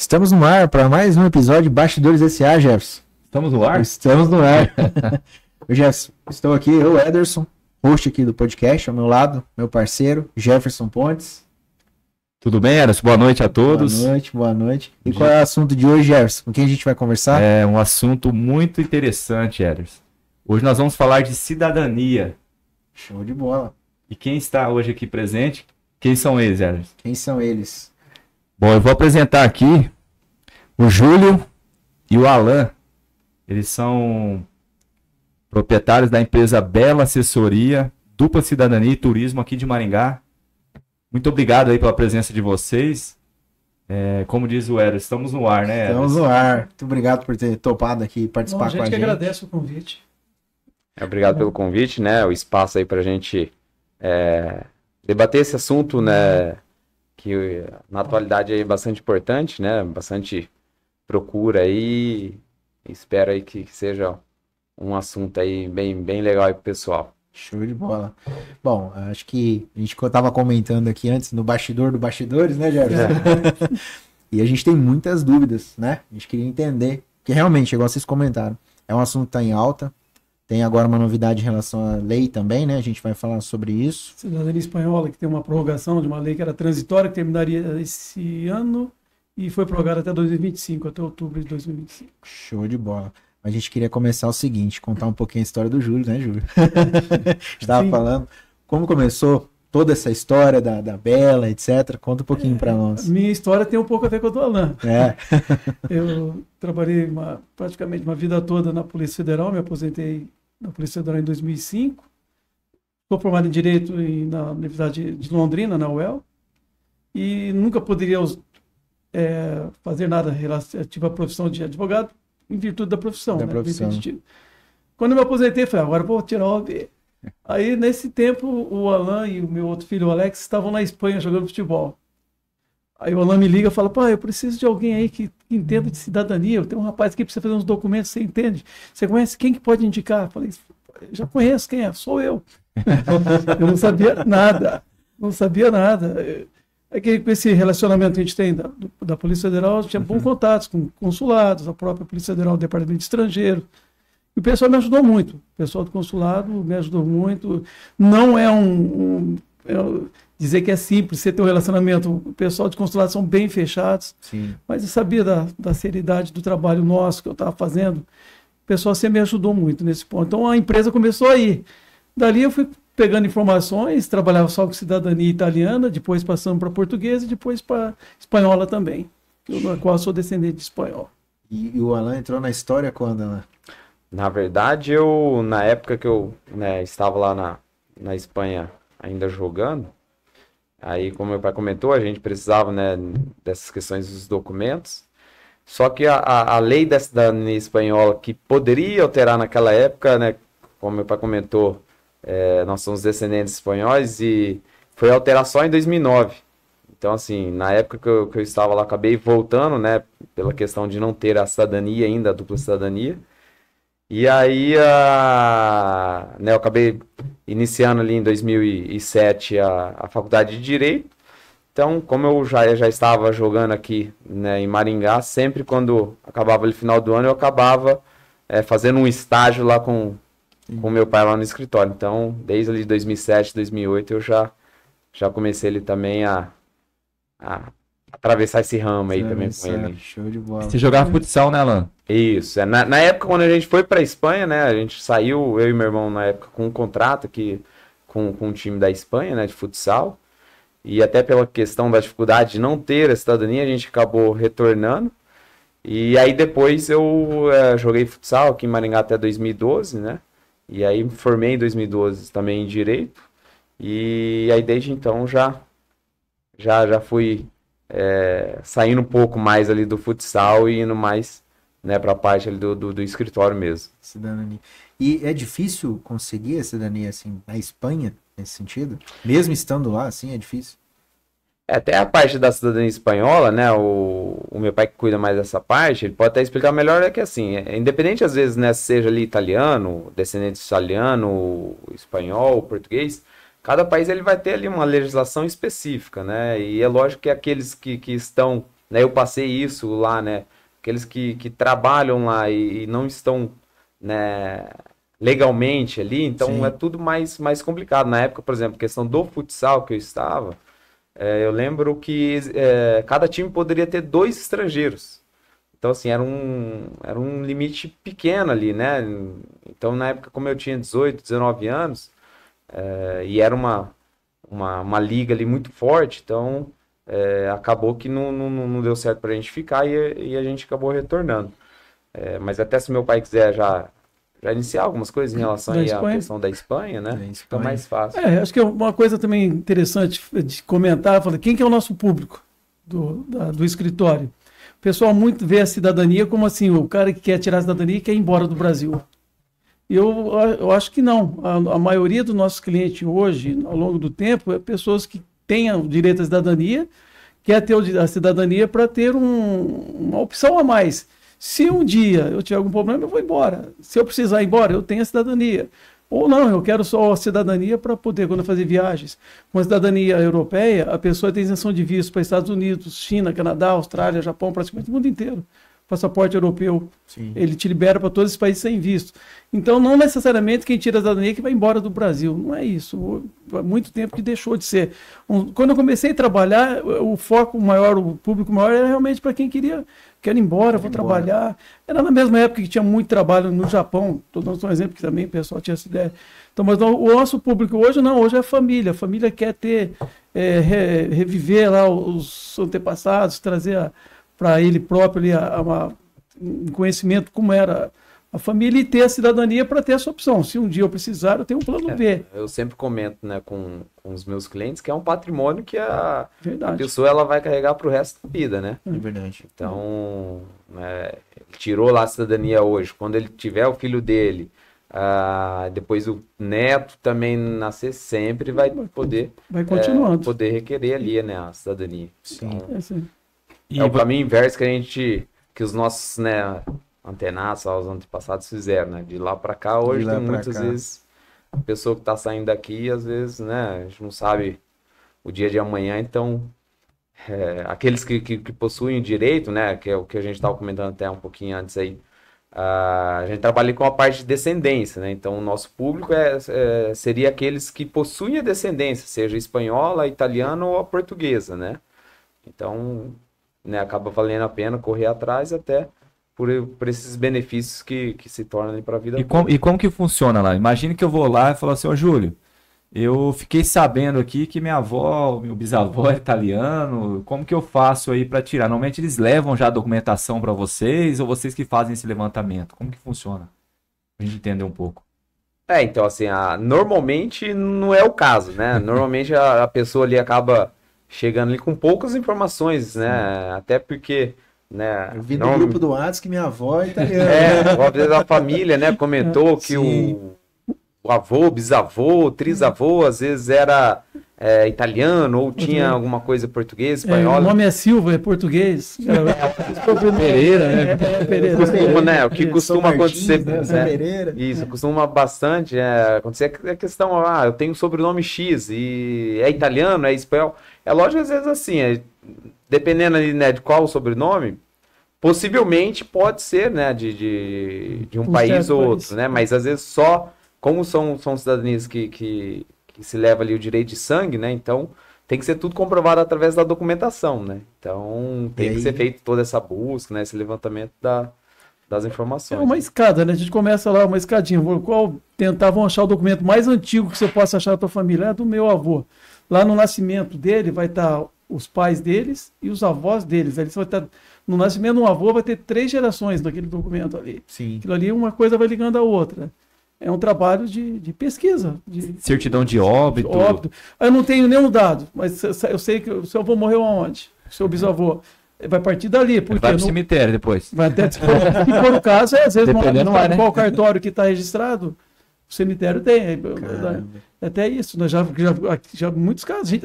Estamos no ar para mais um episódio de Bastidores S.A., Jefferson. Estamos no ar? Estamos no ar. Jefferson, estou aqui, eu, Ederson, host aqui do podcast, ao meu lado, meu parceiro, Jefferson Pontes. Tudo bem, Ederson? Boa noite a todos. Boa noite, boa noite. E qual é o assunto de hoje, Jefferson? Com quem a gente vai conversar? É um assunto muito interessante, Ederson. Hoje nós vamos falar de cidadania. Show de bola. E quem está hoje aqui presente, quem são eles, Ederson? Quem são eles? Bom, eu vou apresentar aqui o Júlio e o Alan. Eles são proprietários da empresa Bela Assessoria, Dupla Cidadania e Turismo aqui de Maringá. Muito obrigado aí pela presença de vocês. Como diz o Ederson, estamos no ar, né, Ederson? Estamos no ar. Muito obrigado por ter topado aqui participar com a gente. A gente que agradece o convite. Obrigado pelo convite, né? O espaço aí pra gente debater esse assunto, né? Que na atualidade é bastante importante, né? Bastante procura aí. Espero aí que seja um assunto aí bem legal aí pro pessoal. Show de bola. Bom, acho que a gente estava comentando aqui antes no bastidor do bastidores, né, Jefferson? E a gente tem muitas dúvidas, né? A gente queria entender, que realmente, igual vocês comentaram, é um assunto que está em alta. Tem agora uma novidade em relação à lei também, né? A gente vai falar sobre isso. Cidadania espanhola, que tem uma prorrogação de uma lei que era transitória, que terminaria esse ano e foi prorrogada até 2025, até outubro de 2025. Show de bola. A gente queria começar o seguinte, contar um pouquinho a história do Júlio, né, Júlio? A gente estava falando como começou toda essa história da Bela, etc. Conta um pouquinho para nós. Minha história tem um pouco a ver com a do Alan. Eu trabalhei praticamente uma vida toda na Polícia Federal, me aposentei na Polícia Federal em 2005. Sou formado em Direito na Universidade de Londrina, na UEL, e nunca poderia fazer nada relativo à profissão de advogado, em virtude da profissão. Quando eu me aposentei, falei, agora vou tirar o OAB. Aí, nesse tempo, o Alan e o meu outro filho, o Alex, estavam na Espanha jogando futebol. Aí o Alan me liga e fala, pai, eu preciso de alguém aí que entenda de cidadania. Eu tenho um rapaz aqui que precisa fazer uns documentos, você entende? Você conhece quem que pode indicar? Eu falei, já conheço quem é, sou eu. Eu não sabia nada, É que com esse relacionamento que a gente tem da Polícia Federal, a gente tinha bons contatos com consulados, a própria Polícia Federal, o Departamento Estrangeiro. E o pessoal me ajudou muito. O pessoal do consulado me ajudou muito. Não é dizer que é simples você ter um relacionamento. O pessoal de consulado são bem fechados. Sim. Mas eu sabia da seriedade do trabalho nosso que eu estava fazendo. O pessoal sempre me ajudou muito nesse ponto. Então a empresa começou aí. Dali eu fui pegando informações, trabalhava só com cidadania italiana, depois passando para portuguesa e depois para espanhola também, na qual eu sou descendente de espanhol. E o Alan entrou na história quando, Alan? Na verdade, na época que eu estava lá na Espanha ainda jogando, aí como meu pai comentou, a gente precisava dessas questões dos documentos, só que a lei da cidadania espanhola que poderia alterar naquela época, né, como meu pai comentou, nós somos descendentes espanhóis e foi alterar só em 2009. Então, assim, na época que eu estava lá, acabei voltando, né, pela questão de não ter a cidadania ainda, a dupla cidadania. E aí, eu acabei iniciando ali em 2007 a faculdade de Direito. Então, como eu já estava jogando aqui, né, em Maringá, sempre quando acabava o final do ano, eu acabava fazendo um estágio lá com meu pai lá no escritório. Então, desde ali 2007, 2008, eu já comecei ele também a atravessar esse ramo aí também com ele. Show de bola. Você jogava futsal, né, Alan? Isso. Na época, quando a gente foi pra Espanha, né, a gente saiu, eu e meu irmão, na época, com um contrato aqui com um time da Espanha, né, de futsal. E até pela questão da dificuldade de não ter a cidadania, a gente acabou retornando. E aí depois eu joguei futsal aqui em Maringá até 2012, né? E aí me formei em 2012 também em Direito. E aí desde então já fui saindo um pouco mais ali do futsal e indo mais, né, para a parte ali do escritório mesmo. Cidadania. E é difícil conseguir a cidadania assim na Espanha, nesse sentido? Mesmo estando lá, assim, é difícil? Até a parte da cidadania espanhola, né, o meu pai que cuida mais dessa parte, ele pode até explicar melhor, é que assim, independente às vezes, né, seja ali italiano, descendente italiano, espanhol, português, cada país ele vai ter ali uma legislação específica, né, e é lógico que aqueles que estão né, eu passei isso lá, né, aqueles que trabalham lá e não estão, né, legalmente ali, então Sim. é tudo mais complicado. Na época, por exemplo, questão do futsal que eu estava, eu lembro que cada time poderia ter 2 estrangeiros. Então, assim, era um limite pequeno ali, né? Então, na época, como eu tinha 18, 19 anos, e era uma liga ali muito forte, então acabou que não deu certo pra gente ficar e a gente acabou retornando. Mas até se meu pai quiser já iniciar algumas coisas em relação Da aí à Espanha. questão da Espanha, né? Da Fica Espanha. mais fácil. Acho que é uma coisa também interessante de comentar, eu falei, quem que é o nosso público do escritório? O pessoal muito vê a cidadania como assim, o cara que quer tirar a cidadania e quer ir embora do Brasil. Eu acho que não. A maioria dos nossos clientes hoje, ao longo do tempo, é pessoas que têm o direito à cidadania, quer ter a cidadania para ter uma opção a mais. Se um dia eu tiver algum problema, eu vou embora. Se eu precisar ir embora, eu tenho a cidadania. Ou não, eu quero só a cidadania para poder, quando eu fazer viagens. Com a cidadania europeia, a pessoa tem isenção de visto para Estados Unidos, China, Canadá, Austrália, Japão, praticamente o mundo inteiro. Passaporte europeu, Sim. ele te libera para todos esses países sem visto. Então, não necessariamente quem tira a cidadania é que vai embora do Brasil. Não é isso. Há muito tempo que deixou de ser. Quando eu comecei a trabalhar, o foco maior, o público maior, era realmente para quem quer ir embora, vou trabalhar. Era na mesma época que tinha muito trabalho no Japão. Estou dando um exemplo que também o pessoal tinha essa ideia. Então, mas o nosso público hoje não, hoje é a família. A família quer reviver lá os antepassados, trazer para ele próprio ali um conhecimento como era a família e ter a cidadania para ter essa opção. Se um dia eu precisar, eu tenho um plano B. Eu sempre comento, né, com os meus clientes que é um patrimônio que a Verdade. pessoa ela vai carregar para o resto da vida, né? É verdade. Então, ele tirou lá a cidadania hoje. Quando ele tiver o filho dele, depois o neto também nascer, sempre vai poder, Vai continuando. poder requerer ali, né, a cidadania. Sim. Então, Assim. é o caminho inverso que os nossos, né, antenados, os antepassados fizeram, né? De lá para cá, hoje lá tem pra muitas cá. vezes a pessoa que está saindo daqui, às vezes, né, a gente não sabe o dia de amanhã, então aqueles que possuem o direito, né, que é o que a gente estava comentando até um pouquinho antes aí, a gente trabalha com a parte de descendência, né? Então o nosso público seria aqueles que possuem a descendência, seja espanhola, italiana ou a portuguesa, né? Então, né, acaba valendo a pena correr atrás até por esses benefícios que se tornam para a vida toda. E como que funciona lá? Imagine que eu vou lá e falo assim, ô Júlio, eu fiquei sabendo aqui que minha avó, meu bisavó é italiano, como que eu faço aí para tirar? Normalmente eles levam já a documentação para vocês ou vocês que fazem esse levantamento? Como que funciona? Pra gente entender um pouco. Então assim, normalmente não é o caso, né? Normalmente a pessoa ali acaba chegando ali com poucas informações, né? Até porque, né? Eu vi no grupo do WhatsApp que minha avó é italiana. Às vezes a família, né, comentou que o avô, bisavô, trisavô, às vezes era italiano ou tinha alguma coisa portuguesa, espanhola. O nome é Silva, é português. Pereira, né? Pereira. Costuma, né? O que costuma acontecer, né? Pereira. Isso, costuma bastante acontecer a questão, eu tenho um sobrenome X e é italiano, é espanhol. É lógico, às vezes assim, dependendo ali, né, de qual o sobrenome, possivelmente pode ser, né, de um país ou outro, né? Mas às vezes só, como são cidadanias que se leva ali o direito de sangue, né? Então tem que ser tudo comprovado através da documentação, né? Então tem que ser feito toda essa busca, né? Esse levantamento das informações. É uma escada, né? A gente começa lá, uma escadinha. Tentavam achar o documento mais antigo que você possa achar da tua família. É do meu avô. Lá no nascimento dele vai estar os pais deles e os avós deles. Ali você vai estar, no nascimento de um avô vai ter 3 gerações daquele documento ali. Sim. Aquilo ali, uma coisa vai ligando a outra. É um trabalho de pesquisa. Certidão de óbito. Eu não tenho nenhum dado, mas eu sei que o seu avô morreu aonde? O seu bisavô. Vai partir dali. Porque vai pro cemitério depois. Vai até, se for o caso, às vezes não vai, né? Qual cartório que está registrado, o cemitério tem. Até isso, né? Já muitos casos.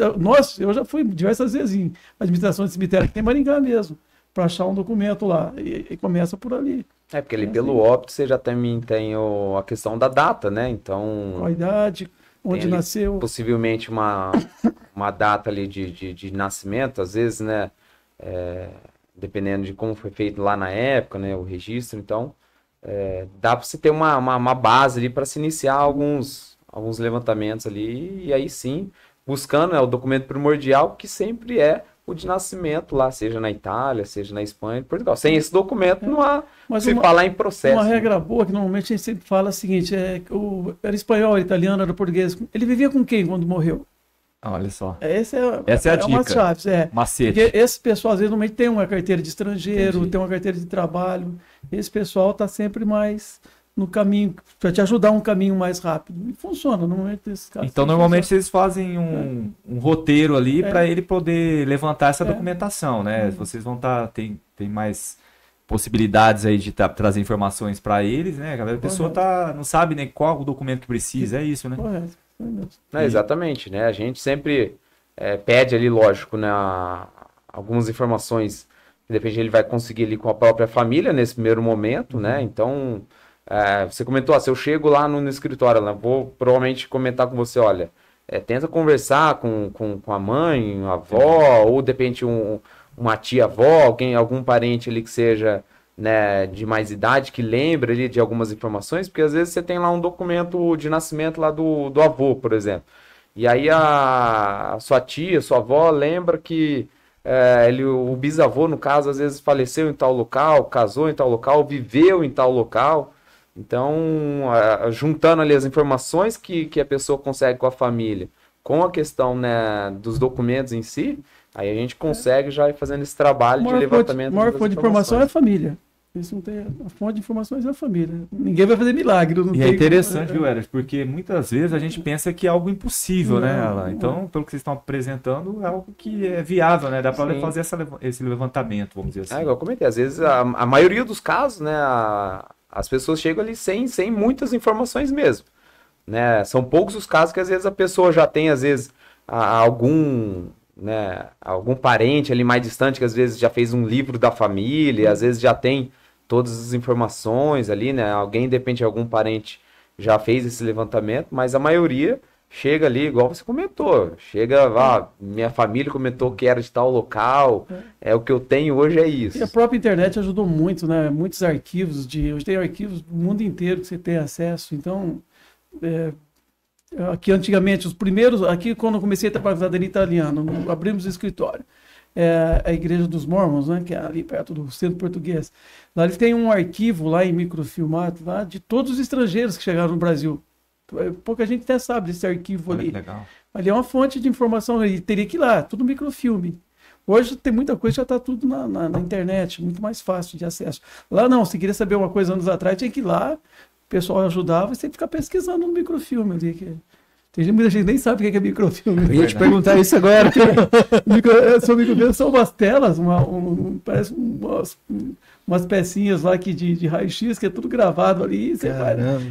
Eu já fui diversas vezes em administração de cemitério, que tem Maringá mesmo, para achar um documento lá. E começa por ali. Porque ali pelo óbito você já também tem a questão da data, né? Então. Qual a idade, onde nasceu. Possivelmente uma data ali de nascimento, às vezes, né? dependendo de como foi feito lá na época, né, o registro. Então, dá para você ter uma base ali para se iniciar alguns levantamentos ali, e aí sim, buscando o documento primordial, que sempre é o de nascimento lá, seja na Itália, seja na Espanha, em Portugal. Sem esse documento não há se falar em processo. Uma regra boa que normalmente a gente sempre fala é a seguinte, era espanhol, era italiano, era português. Ele vivia com quem quando morreu? Olha só. Essa é a dica. Umas chaves, Macete. Porque esse pessoal, às vezes, normalmente tem uma carteira de estrangeiro, tem uma carteira de trabalho. Esse pessoal está sempre mais no caminho, para te ajudar um caminho mais rápido. E funciona, normalmente esses casos. Então, normalmente, vocês fazem um roteiro ali para ele poder levantar essa documentação, né? Vocês vão estar... Tem mais possibilidades aí de trazer informações para eles, né? A pessoa não sabe nem qual o documento que precisa, é isso, né? Correto. Exatamente, né? A gente sempre pede ali, lógico, né, algumas informações que de repente ele vai conseguir ali com a própria família nesse primeiro momento, né? Então, você comentou, se eu chego lá no escritório, né, vou provavelmente comentar com você, olha, tenta conversar com a mãe, a avó, ou de repente uma tia-avó, algum parente ali que seja, né, de mais idade, que lembre ali de algumas informações, porque às vezes você tem lá um documento de nascimento lá do avô, por exemplo. E aí a sua tia, sua avó lembra que o bisavô, no caso, às vezes faleceu em tal local, casou em tal local, viveu em tal local. Então, juntando ali as informações que a pessoa consegue com a família, com a questão, né, dos documentos em si, aí a gente consegue já ir fazendo esse trabalho de levantamento. A maior fonte de informação é a família. Isso não tem, a fonte de informações é a família. Ninguém vai fazer milagre. Não e tem é interessante, viu, Eras? Porque muitas vezes a gente pensa que é algo impossível, né, Alan? Então, pelo que vocês estão apresentando, é algo que é viável, né? Dá para fazer esse levantamento, vamos dizer assim. Igual eu comentei, às vezes a maioria dos casos, né, as pessoas chegam ali sem muitas informações mesmo, né? São poucos os casos que às vezes a pessoa já tem, às vezes, algum parente ali mais distante que às vezes já fez um livro da família, às vezes já tem todas as informações ali, né? Alguém, de repente, algum parente já fez esse levantamento, mas a maioria chega ali, igual você comentou, minha família comentou que era de tal local, o que eu tenho hoje é isso. E a própria internet ajudou muito, né? Muitos arquivos, hoje tem arquivos do mundo inteiro que você tem acesso, então, aqui antigamente, aqui quando eu comecei a trabalhar com cidadania italiana, abrimos o escritório, a Igreja dos Mormons, né, que é ali perto do Centro Português. Lá eles têm um arquivo lá em microfilmado lá de todos os estrangeiros que chegaram no Brasil. Pouca gente até sabe desse arquivo ali. Legal. Ali é uma fonte de informação, ele teria que ir lá, tudo microfilme. Hoje tem muita coisa, já está tudo na internet, muito mais fácil de acesso. Lá não, se queria saber uma coisa anos atrás, tinha que ir lá, o pessoal ajudava, e você ficar pesquisando no microfilme ali. Tem muita gente que nem sabe o que é microfilme. Eu ia te perguntar isso agora. Microfilme são umas telas, parece umas pecinhas lá de raio-x, que é tudo gravado ali.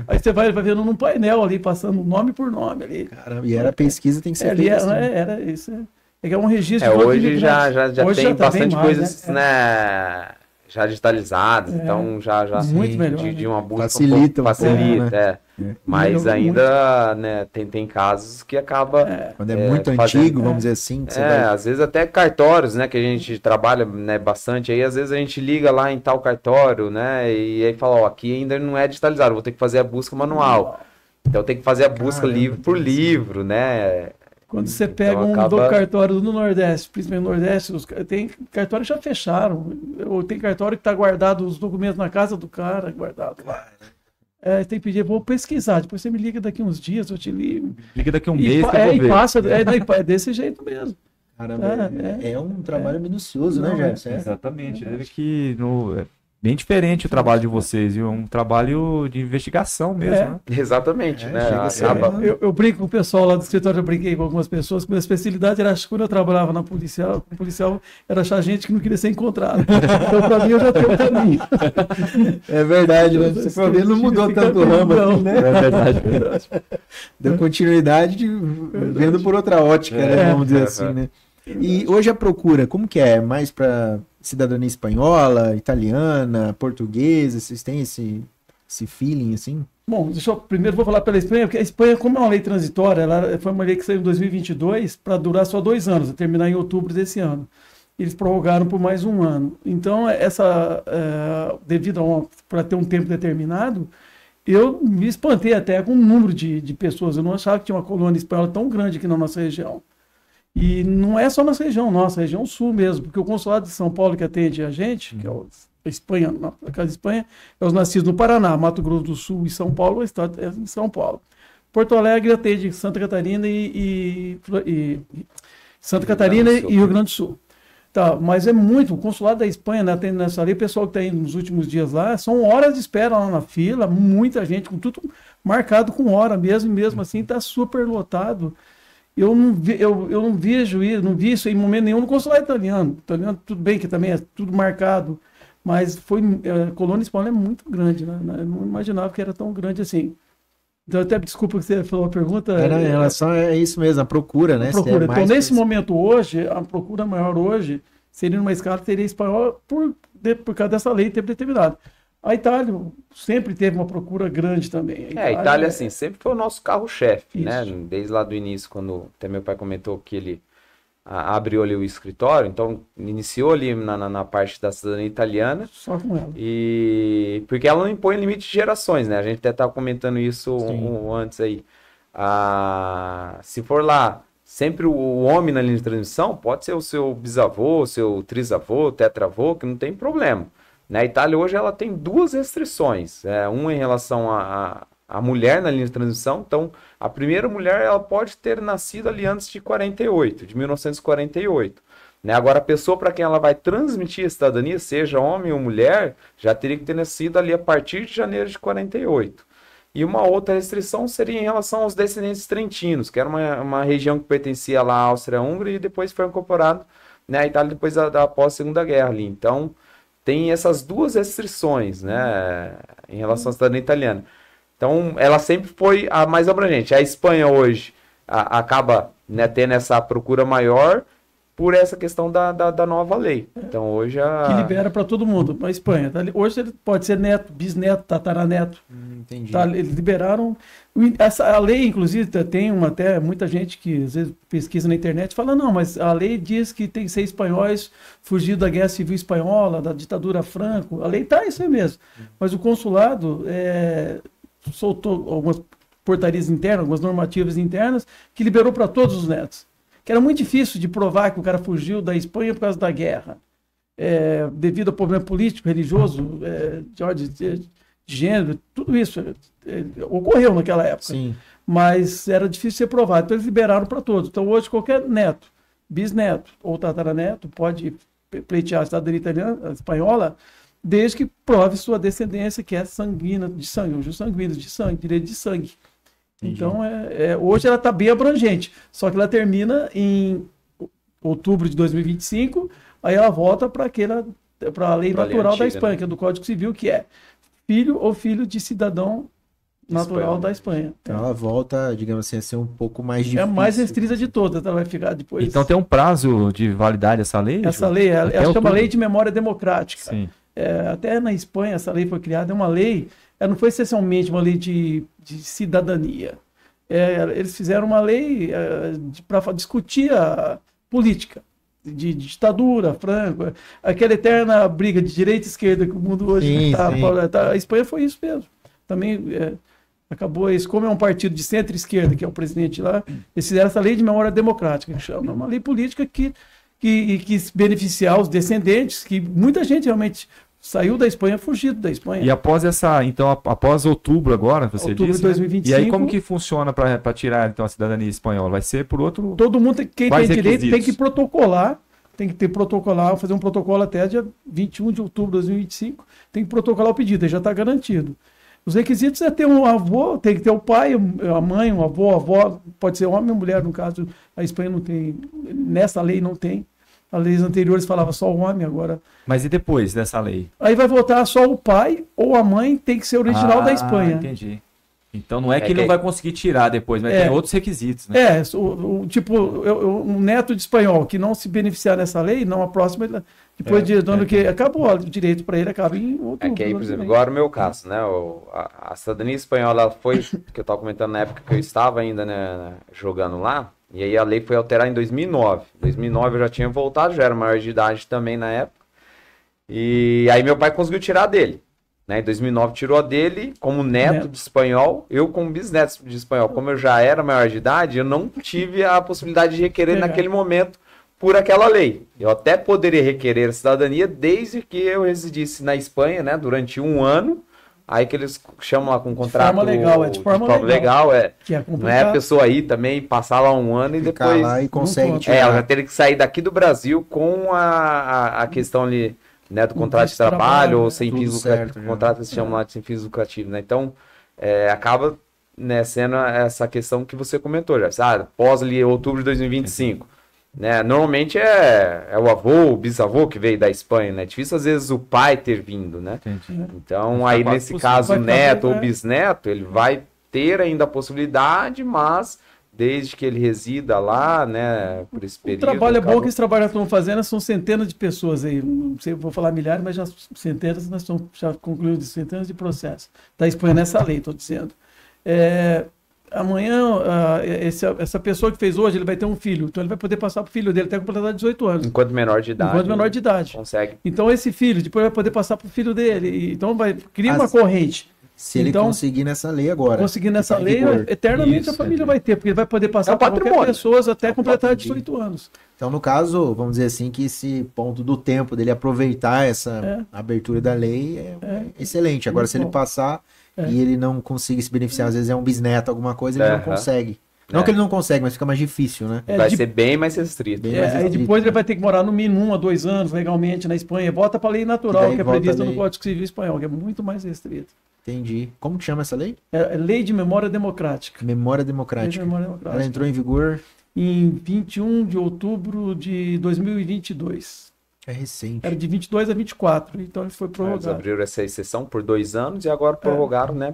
Aí você vai vendo num painel ali, passando nome por nome ali. Caramba, e era pesquisa, tem que ser feita assim. Era isso. É um registro de hoje já tem bastante coisas, né? Já digitalizadas, então já muito melhor, de uma busca facilita, né? Mas ainda, né, tem casos que acaba quando é muito antigo, vamos dizer assim, às vezes até cartórios, né, que a gente trabalha, né, bastante aí, às vezes a gente liga lá em tal cartório, né, e aí fala, aqui ainda não é digitalizado, vou ter que fazer a busca manual. Então tem que fazer a busca livro por livro, né? Quando você pega do cartório no Nordeste, principalmente no Nordeste, tem cartório que já fecharam. Ou tem cartório que está guardado os documentos na casa do cara, guardado lá. Tem que pedir, vou pesquisar. Depois você me liga daqui uns dias, eu te ligo. Liga daqui um mês. É desse jeito mesmo. Caramba, é um trabalho minucioso, né, Gerson? Exatamente. Deve que bem diferente o trabalho de vocês, viu? Um trabalho de investigação mesmo, né? Exatamente, né? Eu brinco com o pessoal lá do escritório, eu brinquei com algumas pessoas, que minha especialidade era, quando eu trabalhava na policial, era achar gente que não queria ser encontrado. Então, pra mim, eu já tenho um caminho. É verdade, né? Você foi ver, não mudou tanto o ramo, assim, né? É verdade. Deu continuidade vendo por outra ótica, né? Vamos dizer assim, né? E hoje a procura, como que é? Mais para cidadania espanhola, italiana, portuguesa? Vocês têm esse feeling assim? Bom, primeiro vou falar pela Espanha, porque a Espanha, como é uma lei transitória, ela foi uma lei que saiu em 2022 para durar só 2 anos, terminar em outubro desse ano. eles prorrogaram por mais um ano. Então, devido para ter um tempo determinado, eu me espantei até com o número de pessoas. Eu não achava que tinha uma colônia espanhola tão grande aqui na nossa região. E não é só nossa região sul mesmo, porque o consulado de São Paulo que atende a gente, que é a Espanha, a Casa de Espanha, é os nascidos no Paraná, Mato Grosso do Sul e São Paulo, o estado é em São Paulo. Porto Alegre atende Santa Catarina e Rio Grande do Sul. Tá, mas é muito, o consulado da Espanha, né, atende nessa lei, o pessoal que está indo nos últimos dias lá, são horas de espera lá na fila, muita gente, com tudo marcado com hora mesmo, e mesmo assim está super lotado. Eu não vi isso em momento nenhum no consulado italiano. Italiano, tudo bem que também é tudo marcado, mas a colônia espanhola é muito grande, né? Eu não imaginava que era tão grande assim. Então, até desculpa que você falou a pergunta. Em relação a isso mesmo, a procura, né? Procura. Então, nesse momento hoje, a procura maior hoje seria numa escala que seria espanhola por causa dessa lei de tempo determinado. A Itália sempre teve uma procura grande também. A Itália, assim, sempre foi o nosso carro-chefe, né? Desde lá do início, quando até meu pai comentou que ele abriu ali o escritório, então iniciou ali na parte da cidadania italiana. Só com ela. E porque ela não impõe limite de gerações, né? A gente até estava comentando isso antes aí. Se for lá, sempre o homem na linha de transmissão, pode ser o seu bisavô, o seu trisavô, tetravô, que não tem problema. Na Itália hoje ela tem duas restrições, uma em relação à mulher na linha de transmissão. Então, a primeira mulher ela pode ter nascido ali antes de 1948. Né? Agora, a pessoa para quem ela vai transmitir a cidadania, seja homem ou mulher, já teria que ter nascido ali a partir de janeiro de 48. E uma outra restrição seria em relação aos descendentes trentinos, que era uma região que pertencia lá à Áustria-Hungria e depois foi incorporado, né, à Itália depois após a Segunda Guerra ali. Então, tem essas duas restrições, né, em relação à cidadania italiana. Então, ela sempre foi a mais abrangente. A Espanha hoje acaba, né, tendo essa procura maior por essa questão da nova lei. Então, hoje que libera para todo mundo. A Espanha, hoje ele pode ser neto, bisneto, tataraneto. Entendi. Tá, eles liberaram. A lei, inclusive, tem até muita gente que às vezes pesquisa na internet e fala, não, mas a lei diz que tem que ser espanhóis fugidos da Guerra Civil Espanhola, da ditadura Franco. A lei tá isso aí mesmo. Mas o consulado soltou algumas portarias internas, algumas normativas internas, que liberou para todos os netos. Que era muito difícil de provar que o cara fugiu da Espanha por causa da guerra. Devido ao problema político, religioso, de gênero, tudo isso ocorreu naquela época. Sim. Mas era difícil ser provado. Então eles liberaram para todos. Então hoje qualquer neto, bisneto ou tataraneto pode pleitear a cidadania italiana, espanhola, desde que prove sua descendência, que é sanguínea de sangue, os sanguíneos de sangue, direito de sangue. Entendi. Então, hoje ela está bem abrangente, só que ela termina em outubro de 2025, aí ela volta para a lei natural da Espanha, né? Que é do Código Civil, que é filho ou filho de cidadão natural da Espanha. Então ela volta, digamos assim, a ser um pouco mais difícil. É a mais restrita de todas, ela vai ficar depois. Então tem um prazo de validade essa lei? Essa lei, ela chama Lei de Memória Democrática. Sim. Até na Espanha essa lei foi criada, é uma lei, não foi essencialmente uma lei de cidadania. Eles fizeram uma lei para discutir a política de ditadura, Franco, aquela eterna briga de direita e esquerda que o mundo hoje está. A Espanha foi isso mesmo. Também acabou isso. Como é um partido de centro-esquerda, que é o presidente lá, eles fizeram essa lei de memória democrática, que chama uma lei política que beneficiar os descendentes, que muita gente realmente saiu da Espanha, fugido da Espanha. E após após outubro agora, você outubro disse, de 2025, né? E aí como que funciona para tirar então a cidadania espanhola? Vai ser por outro... Todo mundo, quem tem direito, requisitos? tem que protocolar, fazer um protocolo até dia 21 de outubro de 2025, tem que protocolar o pedido, já está garantido. Os requisitos é ter um avô, tem que ter o pai, a mãe, um avô, a avó, pode ser homem ou mulher, no caso, a Espanha não tem, nessa lei não tem. As leis anteriores falavam só o homem, agora... Mas e depois dessa lei? Aí vai votar só o pai ou a mãe, tem que ser original da Espanha. Entendi. Então não é que ele não vai conseguir tirar depois, mas tem outros requisitos, né? Um neto de espanhol que não se beneficiar dessa lei, não a próxima, depois de ano que acabou, o direito para ele acaba em outubro. Que aí, por exemplo, agora o meu caso, né? A cidadania espanhola foi, que eu estava comentando na época que eu estava ainda, né, jogando lá, E aí a lei foi alterada em 2009. Em 2009 eu já tinha voltado, já era maior de idade também na época. E aí meu pai conseguiu tirar dele. Né? Em 2009 tirou a dele como neto de espanhol, eu como bisneto de espanhol. Como eu já era maior de idade, eu não tive a possibilidade de requerer naquele momento por aquela lei. Eu até poderia requerer a cidadania desde que eu residisse na Espanha, né, durante 1 ano. Aí que eles chamam lá com um contrato de forma legal, de forma legal, que é não é a pessoa aí também passar lá 1 ano e ficar depois lá e consegue tirar. ela já teria que sair daqui do Brasil com a questão ali, né, do contrato de trabalho ou sem fins lucrativos, contrato que se chama lá de sem fins lucrativos, né? Então, acaba, né, sendo essa questão que você comentou já, após ali outubro de 2025, né? Normalmente é o avô, o bisavô que veio da Espanha, né? Difícil às vezes o pai ter vindo, né? Entendi. Então, aí nesse caso, o neto ou bisneto, ele vai ter ainda a possibilidade, mas desde que ele resida lá, né, por esse período. O trabalho é bom que esse trabalho que estão fazendo são centenas de pessoas aí, não sei, vou falar milhares, mas já centenas, nós estamos já concluindo centenas de processos. Está expondo essa lei, estou dizendo. Amanhã, essa pessoa que fez hoje, ele vai ter um filho, então ele vai poder passar para o filho dele até completar 18 anos. Enquanto menor de idade. Enquanto menor de idade. Consegue. Então esse filho depois vai poder passar para o filho dele, então cria uma corrente. Se ele conseguir nessa lei agora. Conseguir nessa lei, eternamente a família vai ter, porque ele vai poder passar para qualquer pessoa até completar 18 anos. Então, no caso, vamos dizer assim, que esse ponto do tempo dele aproveitar essa abertura da lei é excelente. Agora, se ele passar e ele não conseguir se beneficiar, às vezes é um bisneto, alguma coisa, ele não consegue. Não que ele não consegue, mas fica mais difícil, né? Vai ser bem mais restrito. Aí depois ele vai ter que morar no mínimo 1 a 2 anos legalmente na Espanha. Volta para a lei natural, que é prevista no Código Civil Espanhol, que é muito mais restrito. Entendi. Como que chama essa lei? É Lei de Memória Democrática. Memória Democrática. Memória Democrática. Ela entrou em vigor em 21 de outubro de 2022. É recente. Era de 22 a 24, então ele foi prorrogado. Eles abriram essa exceção por 2 anos e agora prorrogaram, né,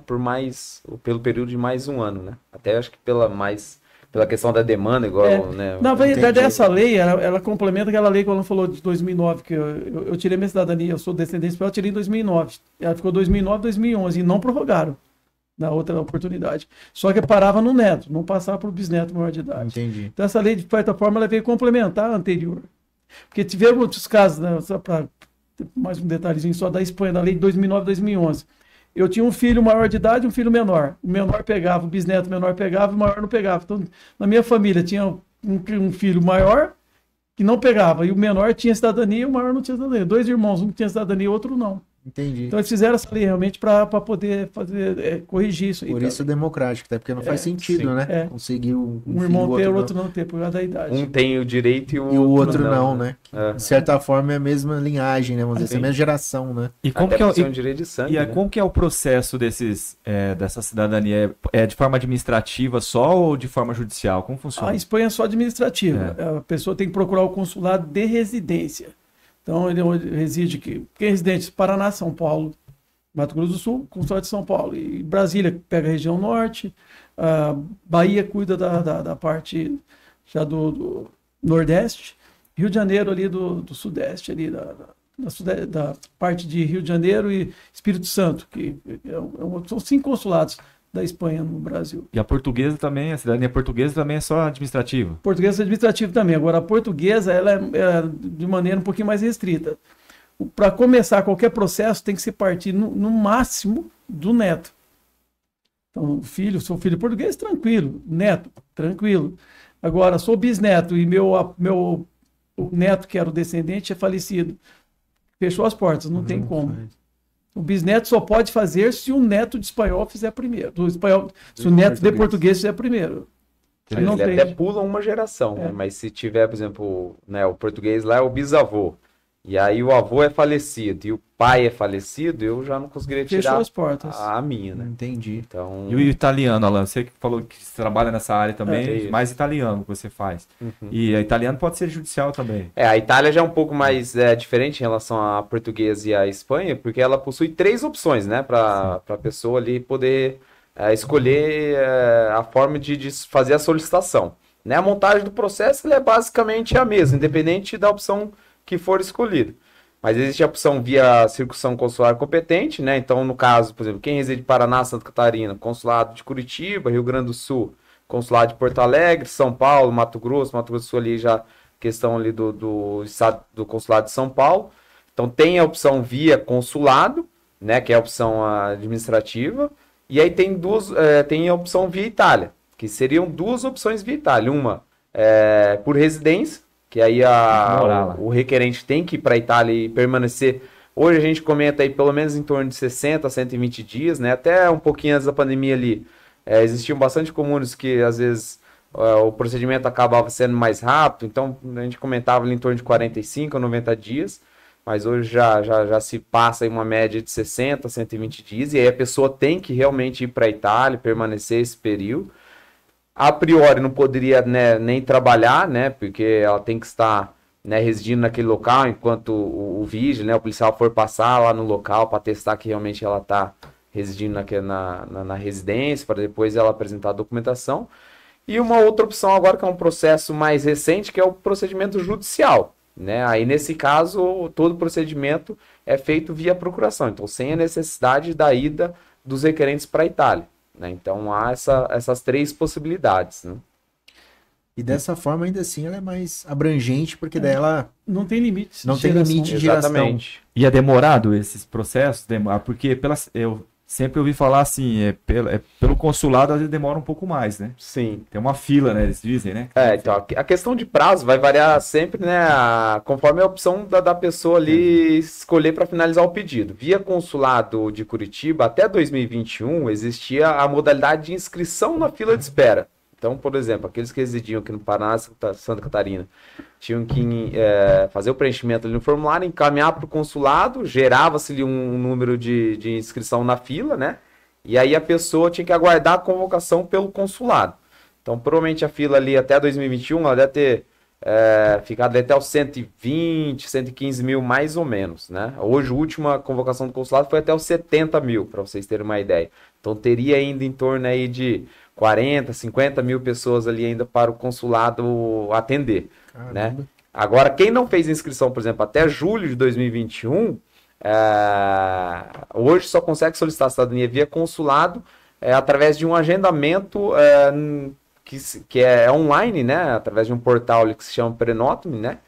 pelo período de mais 1 ano, né? Até acho que pela questão da demanda, igual, né? Na verdade, essa lei, ela complementa aquela lei que ela falou de 2009, que eu tirei minha cidadania, eu sou descendente espanhol, eu tirei em 2009. Ela ficou 2009, 2011 e não prorrogaram na outra oportunidade. Só que parava no neto, não passava para o bisneto maior de idade. Entendi. Então essa lei, de certa forma, ela veio complementar a anterior. Porque tivemos outros casos, né, só para mais um detalhezinho só da Espanha, da lei de 2009, 2011. Eu tinha um filho maior de idade e um filho menor. O menor pegava, o bisneto menor pegava, o maior não pegava. Então, na minha família tinha um filho maior que não pegava, e o menor tinha cidadania e o maior não tinha cidadania. 2 irmãos, um tinha cidadania e o outro não. Entendi. Então eles fizeram essa lei realmente para poder corrigir isso. Por isso democrático, até porque não faz sentido, né? Conseguir um irmão ter, o outro não ter, por causa da idade. Um tem o direito e o outro não, né? De certa forma é a mesma linhagem, né? Vamos dizer, a mesma geração, né? E como que é um direito de sangue, né? Como que é o processo dessa cidadania? É de forma administrativa só ou de forma judicial? Como funciona? A Espanha é só administrativa. A pessoa tem que procurar o consulado de residência. Então, ele reside aqui. Quem é residente? Paraná, São Paulo, Mato Grosso do Sul, Consulado de São Paulo. E Brasília pega a região norte, Bahia cuida da parte já do Nordeste, Rio de Janeiro ali do Sudeste, ali da parte de Rio de Janeiro e Espírito Santo, que são 5 consulados da Espanha no Brasil. E a portuguesa também, a cidadania portuguesa também é só administrativa? Portuguesa é administrativa também. Agora, a portuguesa ela é de maneira um pouquinho mais restrita. Para começar qualquer processo, tem que se partir no máximo do neto. Então, seu filho português, tranquilo. Neto, tranquilo. Agora, sou bisneto e o neto, que era o descendente, é falecido. Fechou as portas, não tem como. O bisneto só pode fazer se o neto de espanhol fizer primeiro. Se o neto de português fizer primeiro. Ele até pula uma geração, né? Mas se tiver, por exemplo, né, o português lá é o bisavô, e aí o avô é falecido e o pai é falecido, eu já não conseguiria tirar as portas. A minha, né? Entendi. Então... E o italiano, Alan? Você que falou que você trabalha nessa área também, mais italiano que você faz. E a italiano pode ser judicial também. A Itália já é um pouco mais diferente em relação à portuguesa e à Espanha, porque ela possui 3 opções, né? Para a pessoa ali poder escolher a forma de fazer a solicitação. Né? A montagem do processo é basicamente a mesma, independente da opção que for escolhida. Mas existe a opção via circuncisão consular competente, né? Então, no caso, por exemplo, quem reside em Paraná, Santa Catarina, consulado de Curitiba, Rio Grande do Sul, consulado de Porto Alegre, São Paulo, Mato Grosso do Sul ali já questão ali do estado do consulado de São Paulo. Então tem a opção via consulado, né, que é a opção administrativa, e aí tem a opção via Itália, que seriam duas opções via Itália. Uma por residência, que aí o requerente tem que ir para a Itália e permanecer. Hoje a gente comenta aí pelo menos em torno de 60 a 120 dias, né? Até um pouquinho antes da pandemia ali, existiam bastante comunas que às vezes o procedimento acabava sendo mais rápido, então a gente comentava ali em torno de 45 a 90 dias, mas hoje já se passa aí uma média de 60 a 120 dias, e aí a pessoa tem que realmente ir para a Itália, permanecer esse período. A priori não poderia, né, nem trabalhar, né, porque ela tem que estar, né, residindo naquele local enquanto o vigília, né, o policial for passar lá no local para testar que realmente ela está residindo na residência, para depois ela apresentar a documentação. E uma outra opção agora, que é um processo mais recente, que é o procedimento judicial, né? Aí nesse caso, todo o procedimento é feito via procuração, então sem a necessidade da ida dos requerentes para a Itália, né? Então há essas três possibilidades, né? E dessa forma, ainda assim, ela é mais abrangente, porque daí ela... Não tem limite. Não tem limite de geração. Exatamente. E é demorado esses processos? Porque eu sempre ouvi falar assim, pelo consulado às vezes demora um pouco mais, né? Sim. Tem uma fila, né? Eles dizem, né? Então a questão de prazo vai variar sempre, né? Conforme a opção da pessoa ali escolher para finalizar o pedido. Via consulado de Curitiba, até 2021, existia a modalidade de inscrição na fila de espera. Então, por exemplo, aqueles que residiam aqui no Paraná, Santa Catarina, tinham que fazer o preenchimento ali no formulário, encaminhar para o consulado, gerava-se um número de inscrição na fila, né? E aí a pessoa tinha que aguardar a convocação pelo consulado. Então, provavelmente a fila ali até 2021, ela deve ter ficado até os 120, 115 mil mais ou menos, né? Hoje, a última convocação do consulado foi até os 70 mil, para vocês terem uma ideia. Então, teria ainda em torno aí de 40, 50 mil pessoas ali ainda para o consulado atender, né? Agora, quem não fez inscrição, por exemplo, até julho de 2021, hoje só consegue solicitar a cidadania via consulado através de um agendamento que é online, né? Através de um portal que se chama Prenotme, né?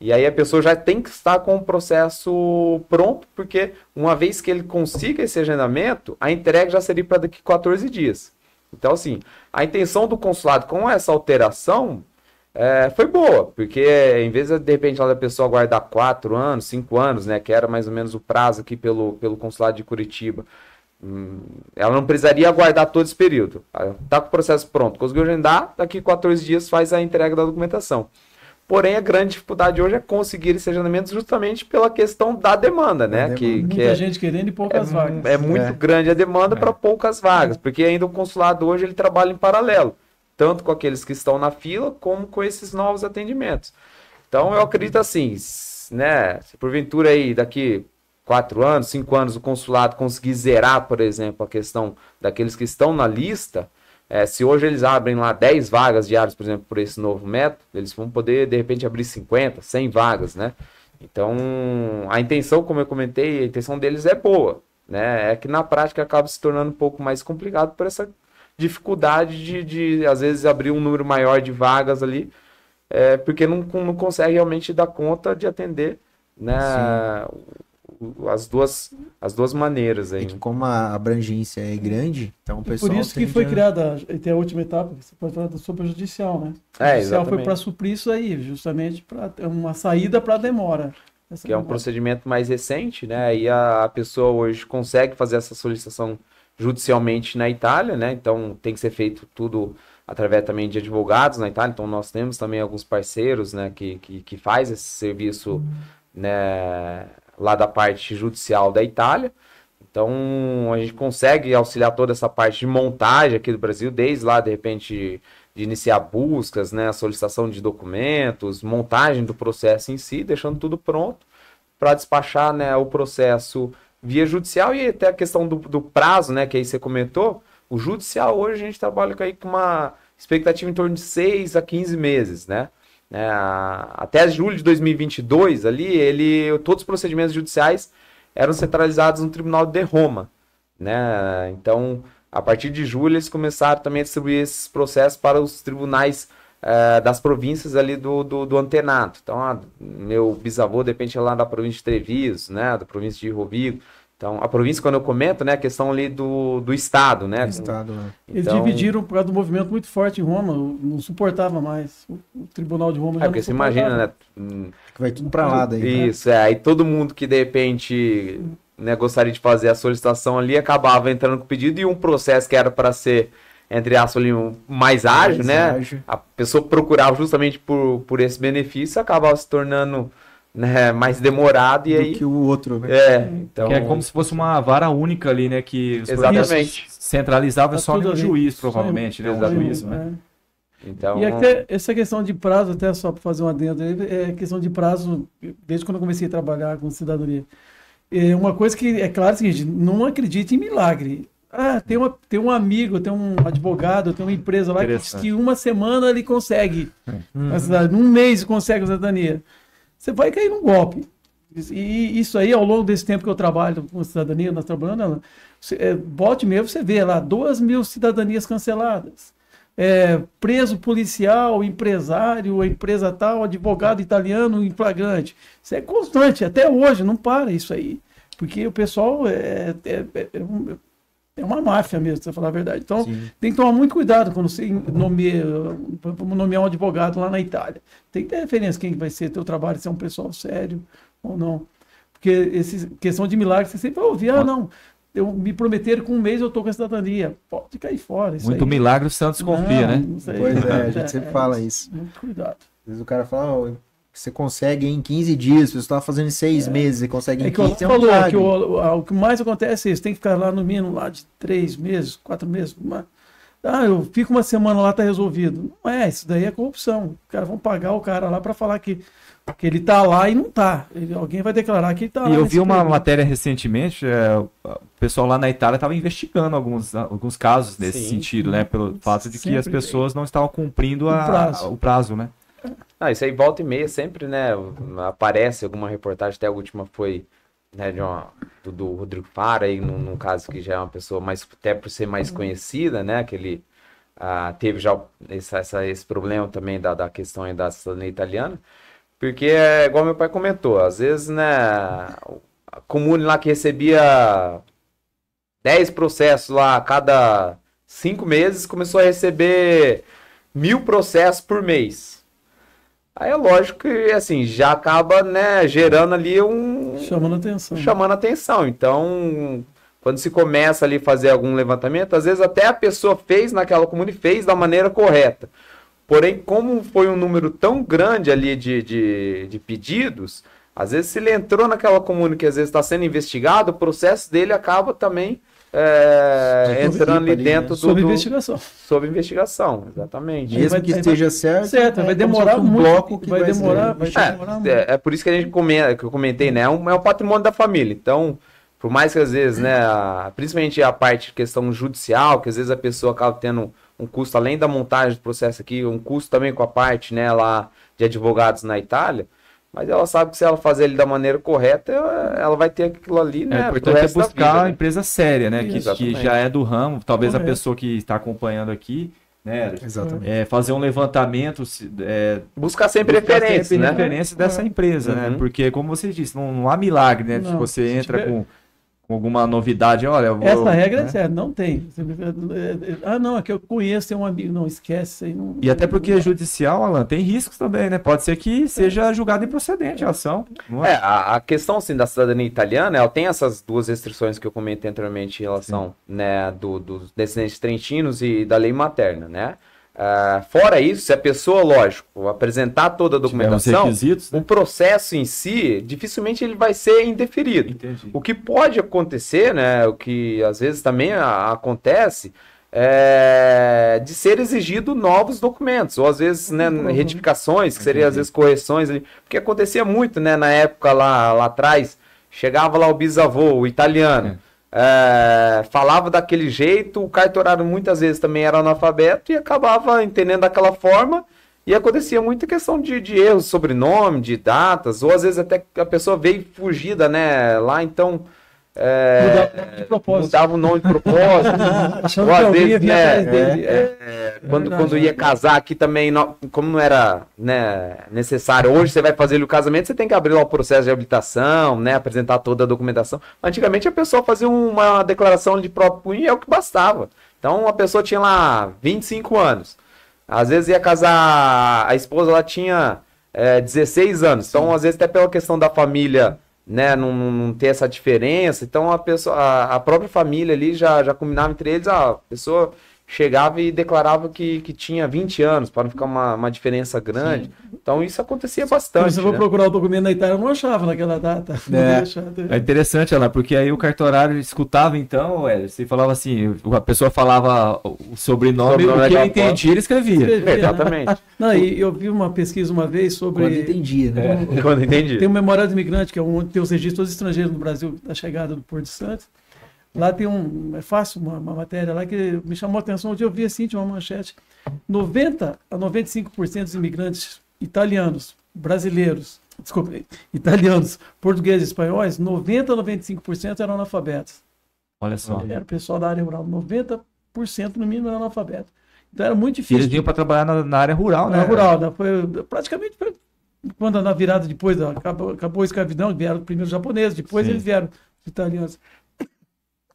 E aí a pessoa já tem que estar com o processo pronto, porque uma vez que ele consiga esse agendamento, a entrega já seria para daqui a 14 dias. Então, assim, a intenção do consulado com essa alteração foi boa, porque em vez de repente a pessoa aguardar 4 anos, 5 anos, né, que era mais ou menos o prazo aqui pelo consulado de Curitiba, ela não precisaria aguardar todo esse período. Está com o processo pronto, conseguiu agendar, daqui a 14 dias faz a entrega da documentação. Porém, a grande dificuldade hoje é conseguir esse agendamento justamente pela questão da demanda, né? Muita gente querendo e poucas vagas. É muito grande a demanda para poucas vagas, porque ainda o consulado hoje ele trabalha em paralelo, tanto com aqueles que estão na fila, como com esses novos atendimentos. Então, eu acredito assim, né? Se porventura aí daqui 4 anos, 5 anos, o consulado conseguir zerar, por exemplo, a questão daqueles que estão na lista, se hoje eles abrem lá 10 vagas diárias, por exemplo, por esse novo método, eles vão poder, de repente, abrir 50, 100 vagas, né? Então, a intenção, como eu comentei, a intenção deles é boa, né? É que na prática acaba se tornando um pouco mais complicado por essa dificuldade de às vezes, abrir um número maior de vagas ali, porque não consegue realmente dar conta de atender, né? As duas maneiras aí. É que como a abrangência é grande, então o pessoal... Por isso que foi criada, tem a última etapa, que você pode falar da superjudicial, né? A judicial foi para suprir isso aí, justamente para ter uma saída para a demora. Que é um procedimento mais recente, né? Aí a pessoa hoje consegue fazer essa solicitação judicialmente na Itália, né? Então tem que ser feito tudo através também de advogados na Itália. Então nós temos também alguns parceiros, né, que faz esse serviço, né, lá da parte judicial da Itália. Então a gente consegue auxiliar toda essa parte de montagem aqui do Brasil, desde lá, de repente, de iniciar buscas, né, a solicitação de documentos, montagem do processo em si, deixando tudo pronto para despachar, né, o processo via judicial. E até a questão do prazo, né, que aí você comentou, o judicial hoje a gente trabalha aí com uma expectativa em torno de 6 a 15 meses, né? Até julho de 2022, ali, todos os procedimentos judiciais eram centralizados no Tribunal de Roma, né? Então, A partir de julho, eles começaram também a distribuir esses processos para os tribunais das províncias ali do antenato. Então, meu bisavô, de repente, é lá da província de Treviso, né, da província de Rovigo. Então, a província, quando eu comento, né, a questão ali do estado, né? Estado, né? Eles Então, dividiram por causa do movimento muito forte em Roma, não suportava mais. O Tribunal de Roma já porque não você suportava. imagina, né? Que vai tudo pra lá daí. Isso, aí todo mundo que de repente, né, gostaria de fazer a solicitação ali acabava entrando com o pedido, e um processo que era para ser, entre aspas, ali, mais ágil, né? Ágil. A pessoa procurava justamente por esse benefício, acabava se tornando, né, mais demorado, e Do aí que o outro, né? então Que é como se fosse uma vara única ali, né? Que os Exatamente. processos centralizavam Tá só tudo no ali. juiz, Só provavelmente, né? Um Exatamente. juiz, né? então E até essa questão de prazo, até só para fazer um adendo aí, é questão de prazo, desde quando eu comecei a trabalhar com cidadania. É uma coisa que é claro é o seguinte, não acredite em milagre. Tem um amigo, tem um advogado, tem uma empresa lá que diz que uma semana ele consegue a cidade, num mês consegue a cidadania. Você vai cair num golpe. E isso aí, ao longo desse tempo que eu trabalho com cidadania, nós trabalhando, bote mesmo, você vê lá, 2.000 cidadanias canceladas. Preso policial, empresário, empresa tal, advogado italiano em flagrante. Isso é constante, até hoje, não para isso aí. Porque o pessoal é uma máfia mesmo, pra falar a verdade. Então, Sim. tem que tomar muito cuidado quando você nomear um advogado lá na Itália. Tem que ter referência quem vai ser teu trabalho, se é um pessoal sério ou não. Porque questão de milagre, você sempre vai ouvir, não, me prometeram que um mês eu tô com a cidadania. Pode cair fora. Isso Muito aí. milagre o Santos confia, né? Isso aí, Pois a gente sempre fala isso. Muito cuidado. Às vezes o cara fala, você consegue em 15 dias, você estava fazendo em 6 meses e consegue em É que o 15, é um falou milagre. que o que mais acontece é isso, tem que ficar lá no mínimo lá de 3 meses, 4 meses. Eu fico uma semana lá, tá resolvido. Não é, isso daí é corrupção. Os caras vão pagar o cara lá para falar que ele tá lá e não tá. Alguém vai declarar que ele tá lá. E eu nesse vi uma período. matéria recentemente, o pessoal lá na Itália estava investigando alguns casos nesse Sim. sentido, né? Pelo fato de que Sempre as pessoas não estavam cumprindo O prazo, né? isso aí volta e meia sempre, né, aparece alguma reportagem, até a última foi, né, do Rodrigo Fara, aí, num caso que já é uma pessoa mais, até por ser mais conhecida, né, que ele teve já esse problema também da questão aí da cidadania italiana, porque é igual meu pai comentou, às vezes, né, a comune lá que recebia 10 processos lá a cada 5 meses, começou a receber 1.000 processos por mês. Aí é lógico que, assim, já acaba, né, gerando ali chamando atenção. Então, quando se começa ali a fazer algum levantamento, às vezes até a pessoa fez naquela comune, fez da maneira correta. Porém, como foi um número tão grande ali de pedidos, às vezes se ele entrou naquela comune que às vezes está sendo investigado, o processo dele acaba também entrando ali dentro do... Sob investigação. Sob investigação, exatamente. Mesmo que esteja certo, Vai demorar muito. bloco que vai demorar muito. É por isso que que eu comentei, né? É um patrimônio da família. Então, por mais que às vezes, né, principalmente a parte de questão judicial, que às vezes a pessoa acaba tendo um custo, além da montagem do processo aqui, um custo também com a parte, né, lá de advogados na Itália, mas ela sabe que se ela fazer ele da maneira correta, ela vai ter aquilo ali, né? É importante buscar vida, uma empresa séria, né? Que Exatamente. já é do ramo. Talvez Correto. a pessoa que está acompanhando aqui, né? Exatamente. Fazer um levantamento, buscar sempre referência, né? referência dessa empresa, né? Uhum. Porque, como você disse, não há milagre, né? Se Não, você se entra tiver- com alguma novidade, olha, eu vou, Essa regra é né? séria, não tem. Não, é que eu conheço, tem um amigo. Não, esquece isso aí. Não, E até porque judicial, Alan, tem riscos também, né? Pode ser que seja julgado improcedente a ação. Não é? A questão assim, da cidadania italiana, ela tem essas duas restrições que eu comentei anteriormente em relação, né, dos descendentes trentinos e da lei materna, né? Fora isso, se a pessoa, lógico, apresentar toda a Tiver os documentação, requisitos, né? o processo em si, dificilmente ele vai ser indeferido. Entendi. O que pode acontecer, né, o que às vezes também acontece, é de ser exigido novos documentos, ou às vezes, né, retificações, que seriam às vezes correções, ali, porque acontecia muito, né, na época lá atrás, chegava lá o bisavô, o italiano, falava daquele jeito, o cartorário muitas vezes também era analfabeto e acabava entendendo daquela forma, e acontecia muita questão de erros de sobrenome, de datas, ou às vezes até a pessoa veio fugida, né, lá, então mudava o nome de propósito. Ou às vezes, quando ia casar aqui também, como não era, né, necessário, hoje você vai fazer o casamento, você tem que abrir lá o processo de habilitação, né, apresentar toda a documentação. Antigamente a pessoa fazia uma declaração de próprio punho e é o que bastava. Então a pessoa tinha lá 25 anos. Às vezes ia casar, a esposa lá tinha 16 anos. Então, às vezes, até pela questão da família, né, não ter essa diferença. Então, a própria família ali já combinava entre eles. A pessoa chegava e declarava que tinha 20 anos, para não ficar uma diferença grande. Sim. Então, isso acontecia bastante. Se eu vou procurar o documento na Itália, eu não achava naquela data. É interessante, Alain, porque aí o cartorário escutava, então, você falava assim, a pessoa falava o sobrenome, o que ele entendia, ele escrevia. Exatamente. Né? Não, e eu vi uma pesquisa uma vez sobre... Quando entendia, né? Quando entendia. Tem um memorial do imigrante, que é onde tem os registros estrangeiros no Brasil, da chegada do Porto de Santos. Lá tem é fácil uma matéria lá que me chamou a atenção, onde eu vi assim, tinha uma manchete, 90 a 95% dos imigrantes italianos, brasileiros, italianos, portugueses, espanhóis, 90 a 95% eram analfabetos. Olha só. Era o pessoal da área rural, 90% no mínimo era analfabeto. Então era muito difícil. Eles vinham para trabalhar na área rural, né? Na rural, né? Praticamente quando na virada depois, acabou a escravidão, vieram primeiro os japoneses, depois eles vieram os italianos.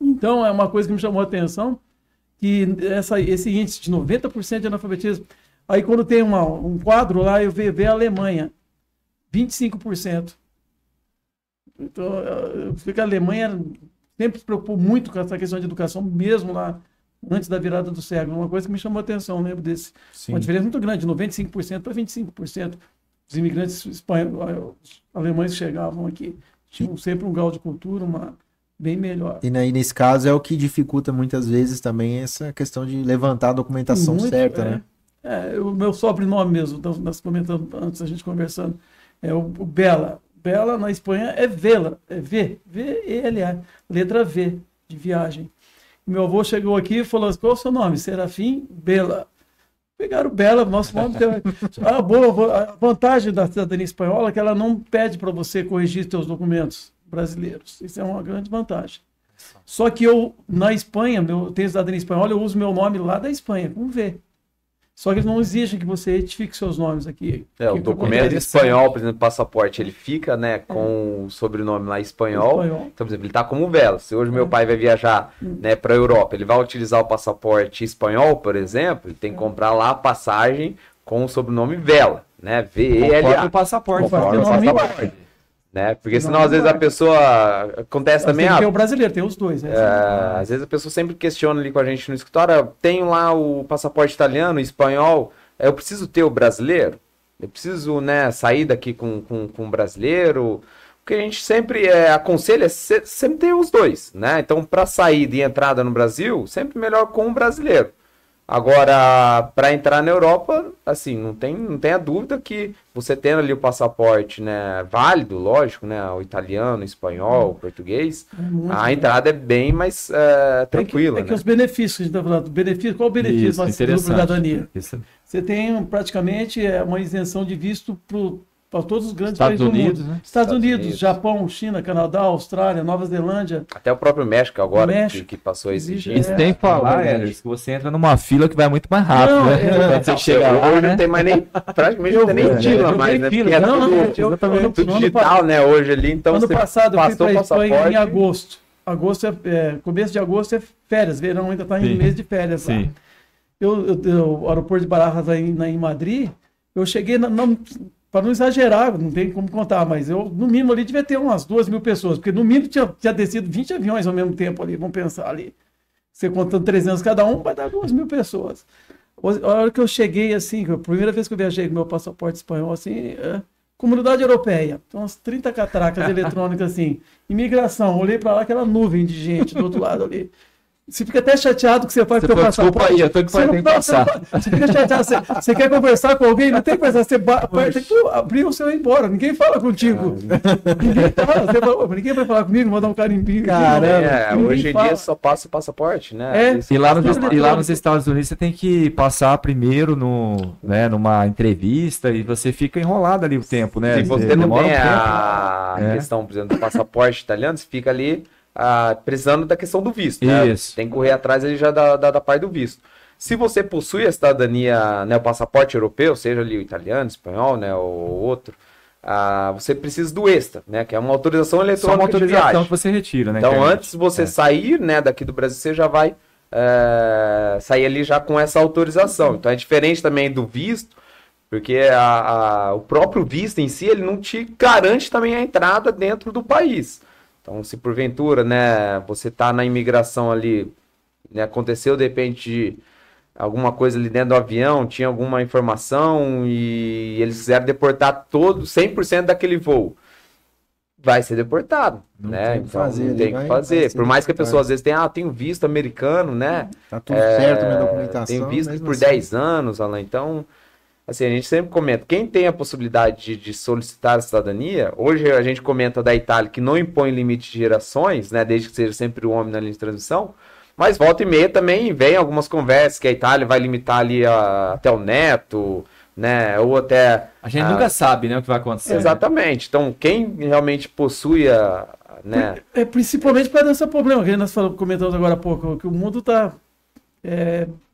Então, é uma coisa que me chamou a atenção, que esse índice de 90% de analfabetismo. Aí, quando tem um quadro lá, eu vejo a Alemanha, 25%. Então, eu sei que a Alemanha sempre se preocupou muito com essa questão de educação, mesmo lá antes da virada do século. Uma coisa que me chamou a atenção, eu lembro desse. Sim. Uma diferença muito grande, de 95% para 25%. Os imigrantes alemães que chegavam aqui tinham sempre um grau de cultura, bem melhor. E nesse caso é o que dificulta muitas vezes também essa questão de levantar a documentação certa, né? O meu sobrenome mesmo, nós comentando antes, a gente conversando, é o Bela. Bela na Espanha é Vela, é V-E-L-A, letra V, de viagem. Meu avô chegou aqui e falou assim, qual é o seu nome? Serafim Bela. Pegaram Bela, nosso nome. A vantagem da cidadania espanhola é que ela não pede para você corrigir seus documentos brasileiros. Isso é uma grande vantagem. Só que eu, na Espanha, eu tenho cidadania espanhola, eu uso meu nome lá da Espanha, com V. Só que eles não exigem que você retifique seus nomes aqui. O documento espanhol, por exemplo, passaporte, ele fica, né, com o sobrenome lá espanhol. Então, por exemplo, ele está como Vela. Se hoje meu pai vai viajar, né, para a Europa, ele vai utilizar o passaporte espanhol, por exemplo, ele tem que comprar lá a passagem com o sobrenome Vela, né, V-E-L-A. Conforme o passaporte. Né? Porque senão, às vezes, a pessoa... Acontece também... Tem o brasileiro, tem os dois. Às vezes a pessoa sempre questiona ali com a gente no escritório, eu tenho lá o passaporte italiano, espanhol, eu preciso ter o brasileiro? Eu preciso, né, sair daqui com o brasileiro? O que a gente sempre aconselha é sempre ter os dois, né? Então, para saída e entrada no Brasil, sempre melhor com o brasileiro. Agora, para entrar na Europa, assim, não tem a dúvida que você tendo ali o passaporte, né, válido, lógico, né, o italiano, o espanhol, o português, a entrada é bem mais tranquila. É que os benefícios que a gente está falando, qual o benefício da cidadania? Você tem praticamente uma isenção de visto para todos os grandes países do mundo. Né? Estados Unidos, Japão, China, Canadá, Austrália, Nova Zelândia. Até o próprio México agora, que passou esse dia. Isso tem que falar, que você entra numa fila que vai muito mais rápido. Quando você chega lá, hoje não tem mais nem, praticamente não tem nem fila mais, né? Porque tudo digital, né, hoje ali. Então, ano passado eu fui para a Espanha em agosto. Começo de agosto é férias, verão ainda está em mês de férias. Sim. O aeroporto de Barajas em Madrid, eu cheguei para não exagerar, não tem como contar, mas eu, no mínimo, ali devia ter umas 2.000 pessoas, porque no mínimo tinha descido 20 aviões ao mesmo tempo ali, vamos pensar ali. Você contando 300 cada um, vai dar 2.000 pessoas. A hora que eu cheguei, assim, a primeira vez que eu viajei com meu passaporte espanhol, assim, Comunidade Europeia, então umas 30 catracas eletrônicas, assim, imigração, olhei para lá, aquela nuvem de gente do outro lado ali. Você fica até chateado que você faz seu passaporte. Desculpa aí, eu tô que tem que passar. Você fica chateado, você quer conversar com alguém, não tem que conversar, você tem que abrir o seu e ir embora, ninguém fala contigo. Ninguém vai falar comigo, vou dar um carimbinho. Caramba, hoje em dia só passa o passaporte, né? E lá nos Estados Unidos você tem que passar primeiro numa entrevista e você fica enrolado ali o tempo, né? Se você não tem a questão, por exemplo, do passaporte italiano, você fica ali precisando da questão do visto, né? Isso. Tem que correr atrás ali já da parte do visto. Se você possui a cidadania, né, o passaporte europeu, seja ali o italiano, espanhol, né, ou outro, você precisa do ESTA, né, que é uma autorização eletrônica Só uma autorização de viagem. que você retira, né? Então, antes de você sair, né, daqui do Brasil, você já vai sair ali já com essa autorização. Então, é diferente também do visto, porque o próprio visto em si, ele não te garante também a entrada dentro do país. Então, se porventura, né, você está na imigração ali, né, aconteceu de repente de alguma coisa ali dentro do avião, tinha alguma informação e eles quiseram deportar 100% daquele voo, vai ser deportado, né? Então não tem que fazer. Por mais que a pessoa às vezes tenha visto americano, né? Tá tudo certo na documentação. Tem visto por 10 anos, Alan, então... Assim, a gente sempre comenta, quem tem a possibilidade de solicitar a cidadania, hoje a gente comenta da Itália que não impõe limite de gerações, né, desde que seja sempre o homem na linha de transmissão, mas volta e meia também vem algumas conversas que a Itália vai limitar ali até o neto, né, ou até... A gente nunca sabe, né, o que vai acontecer. Exatamente, então quem realmente possui né... Principalmente para esse problema que nós comentamos agora há pouco, que o mundo está...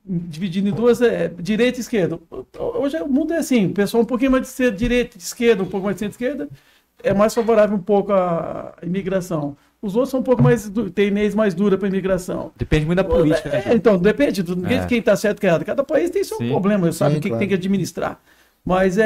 dividindo em duas, direita e esquerda. Hoje o mundo é assim, o pessoal um pouquinho mais de direita, de esquerda, um pouco mais de centro-esquerda, é mais favorável um pouco à imigração. Os outros são um pouco mais, tem leis mais duras para a imigração. Depende muito da política, né? Então, depende de quem está certo e quem errado. Cada país tem seu problema, sabe o que tem que administrar. Mas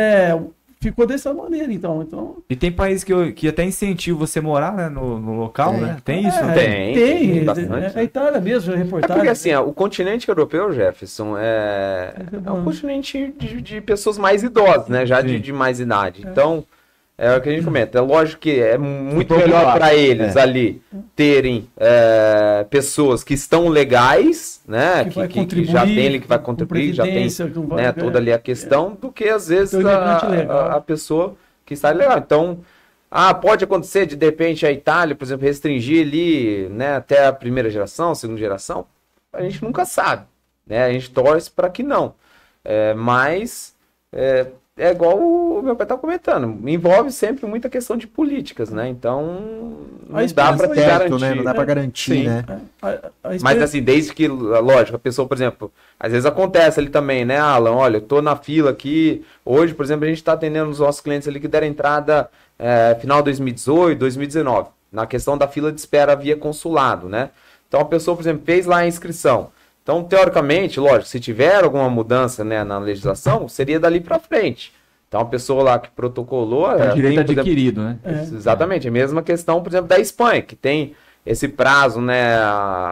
ficou dessa maneira, então... E tem país que até incentiva você morar, né, no local, né? Tem isso? Tem bastante. A Itália mesmo, reportagem. Porque assim, o continente europeu, Jefferson, é um continente de pessoas mais idosas, né? Já de mais idade. Então, é o que a gente comenta. É lógico que é muito melhor para eles ali terem pessoas que estão legais, né? Que já tem, que vai contribuir, já tem, né, toda ali a questão, do que às vezes a pessoa que está legal. Então, pode acontecer de repente a Itália, por exemplo, restringir ali, né, até a primeira geração, segunda geração. A gente nunca sabe, né? A gente torce para que não. Mas é igual o meu pai está comentando, envolve sempre muita questão de políticas, né? Então, não dá para garantir. Né? Não dá para garantir, né? Mas assim, desde que, lógico, a pessoa, por exemplo, às vezes acontece ali também, né, Alan? Olha, eu tô na fila aqui, hoje, por exemplo, a gente está atendendo os nossos clientes ali que deram entrada final de 2018, 2019, na questão da fila de espera via consulado, né? Então, a pessoa, por exemplo, fez lá a inscrição. Então, teoricamente, lógico, se tiver alguma mudança, né, na legislação, seria dali para frente. Então, a pessoa lá que protocolou... É o direito adquirido, né? Exatamente. A mesma questão, por exemplo, da Espanha, que tem esse prazo, né,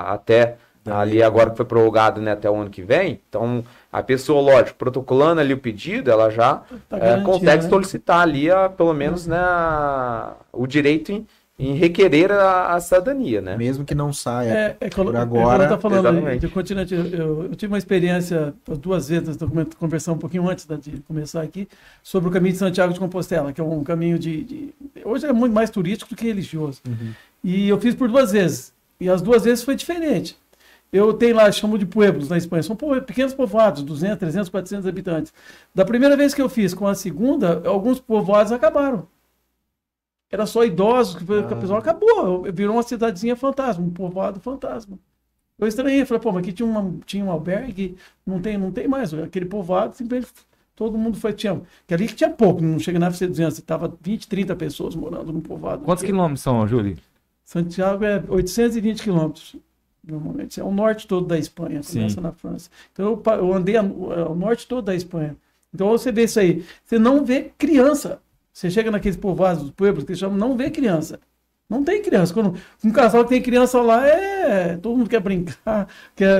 até ali agora que foi prorrogado, né, até o ano que vem. Então, a pessoa, lógico, protocolando ali o pedido, ela já consegue solicitar ali, pelo menos, né, o direito em requerer a cidadania, né? Mesmo que não saia por agora. Tá falando de continente, eu tive uma experiência 2 vezes, conversando um pouquinho antes de começar aqui, sobre o caminho de Santiago de Compostela, que é um caminho hoje é muito mais turístico do que religioso. Uhum. E eu fiz por 2 vezes, e as 2 vezes foi diferente. Eu tenho lá, chamo de pueblos na Espanha, são pequenos povoados, 200, 300, 400 habitantes. Da primeira vez que eu fiz com a segunda, alguns povoados acabaram. Era só idosos, que o pessoal acabou, virou uma cidadezinha fantasma, um povoado fantasma. Eu estranhei, falei, mas aqui tinha um albergue, não tem mais, aquele povoado, simplesmente todo mundo foi, que ali que tinha pouco, não chega na FC200, estava 20, 30 pessoas morando no povoado. Quantos quilômetros são, Júlio? Santiago é 820 quilômetros, normalmente, é o norte todo da Espanha, começa na França. Então eu andei o norte todo da Espanha. Então você vê isso aí, você não vê criança. Você chega naqueles povoados dos pueblos que chamam, não vê criança. Não tem criança. Quando um casal que tem criança lá, todo mundo quer brincar,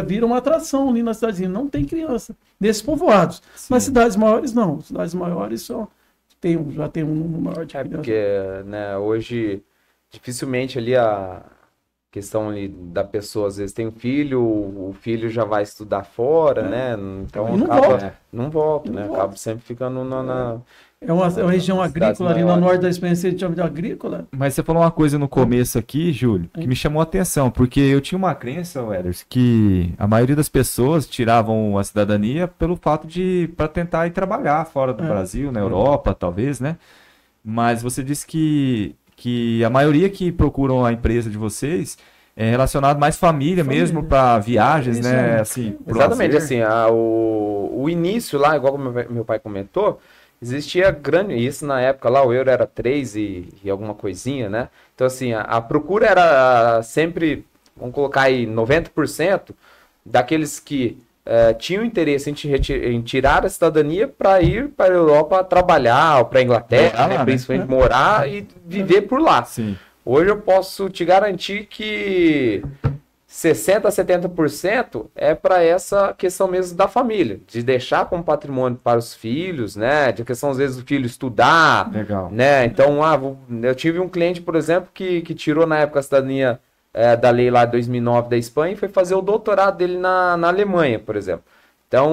vira uma atração ali na cidadezinha. Não tem criança. Nesses povoados. Sim. Nas cidades maiores, não. Cidades maiores já tem um número maior de crianças. Porque, né, hoje, dificilmente ali a questão ali da pessoa, às vezes tem um filho, o filho já vai estudar fora, né? Então não volta, né? Acaba sempre ficando na... É uma região agrícola ali no norte da Espanha, você chama de agrícola. Mas você falou uma coisa no começo aqui, Júlio, que me chamou a atenção, porque eu tinha uma crença, Wellers, que a maioria das pessoas tiravam a cidadania pelo fato para tentar ir trabalhar fora do Brasil, na Europa, talvez, né? Mas você disse que que a maioria que procuram a empresa de vocês é relacionado mais família mesmo, para viagens, né? Assim, exatamente, assim, o início lá, igual meu pai comentou, existia grande, isso na época lá o euro era 3 e alguma coisinha, né? Então assim, a procura era sempre, vamos colocar aí 90% daqueles que tinham interesse em tirar a cidadania para ir para a Europa trabalhar, ou para a Inglaterra, né? Principalmente morar e viver por lá. Sim. Hoje eu posso te garantir que 60% a 70% é para essa questão mesmo da família, de deixar como patrimônio para os filhos, né? De questão, às vezes, do filho estudar. Legal. Né? Então, eu tive um cliente, por exemplo, que tirou na época a cidadania da lei lá de 2009 da Espanha e foi fazer o doutorado dele na Alemanha, por exemplo. Então,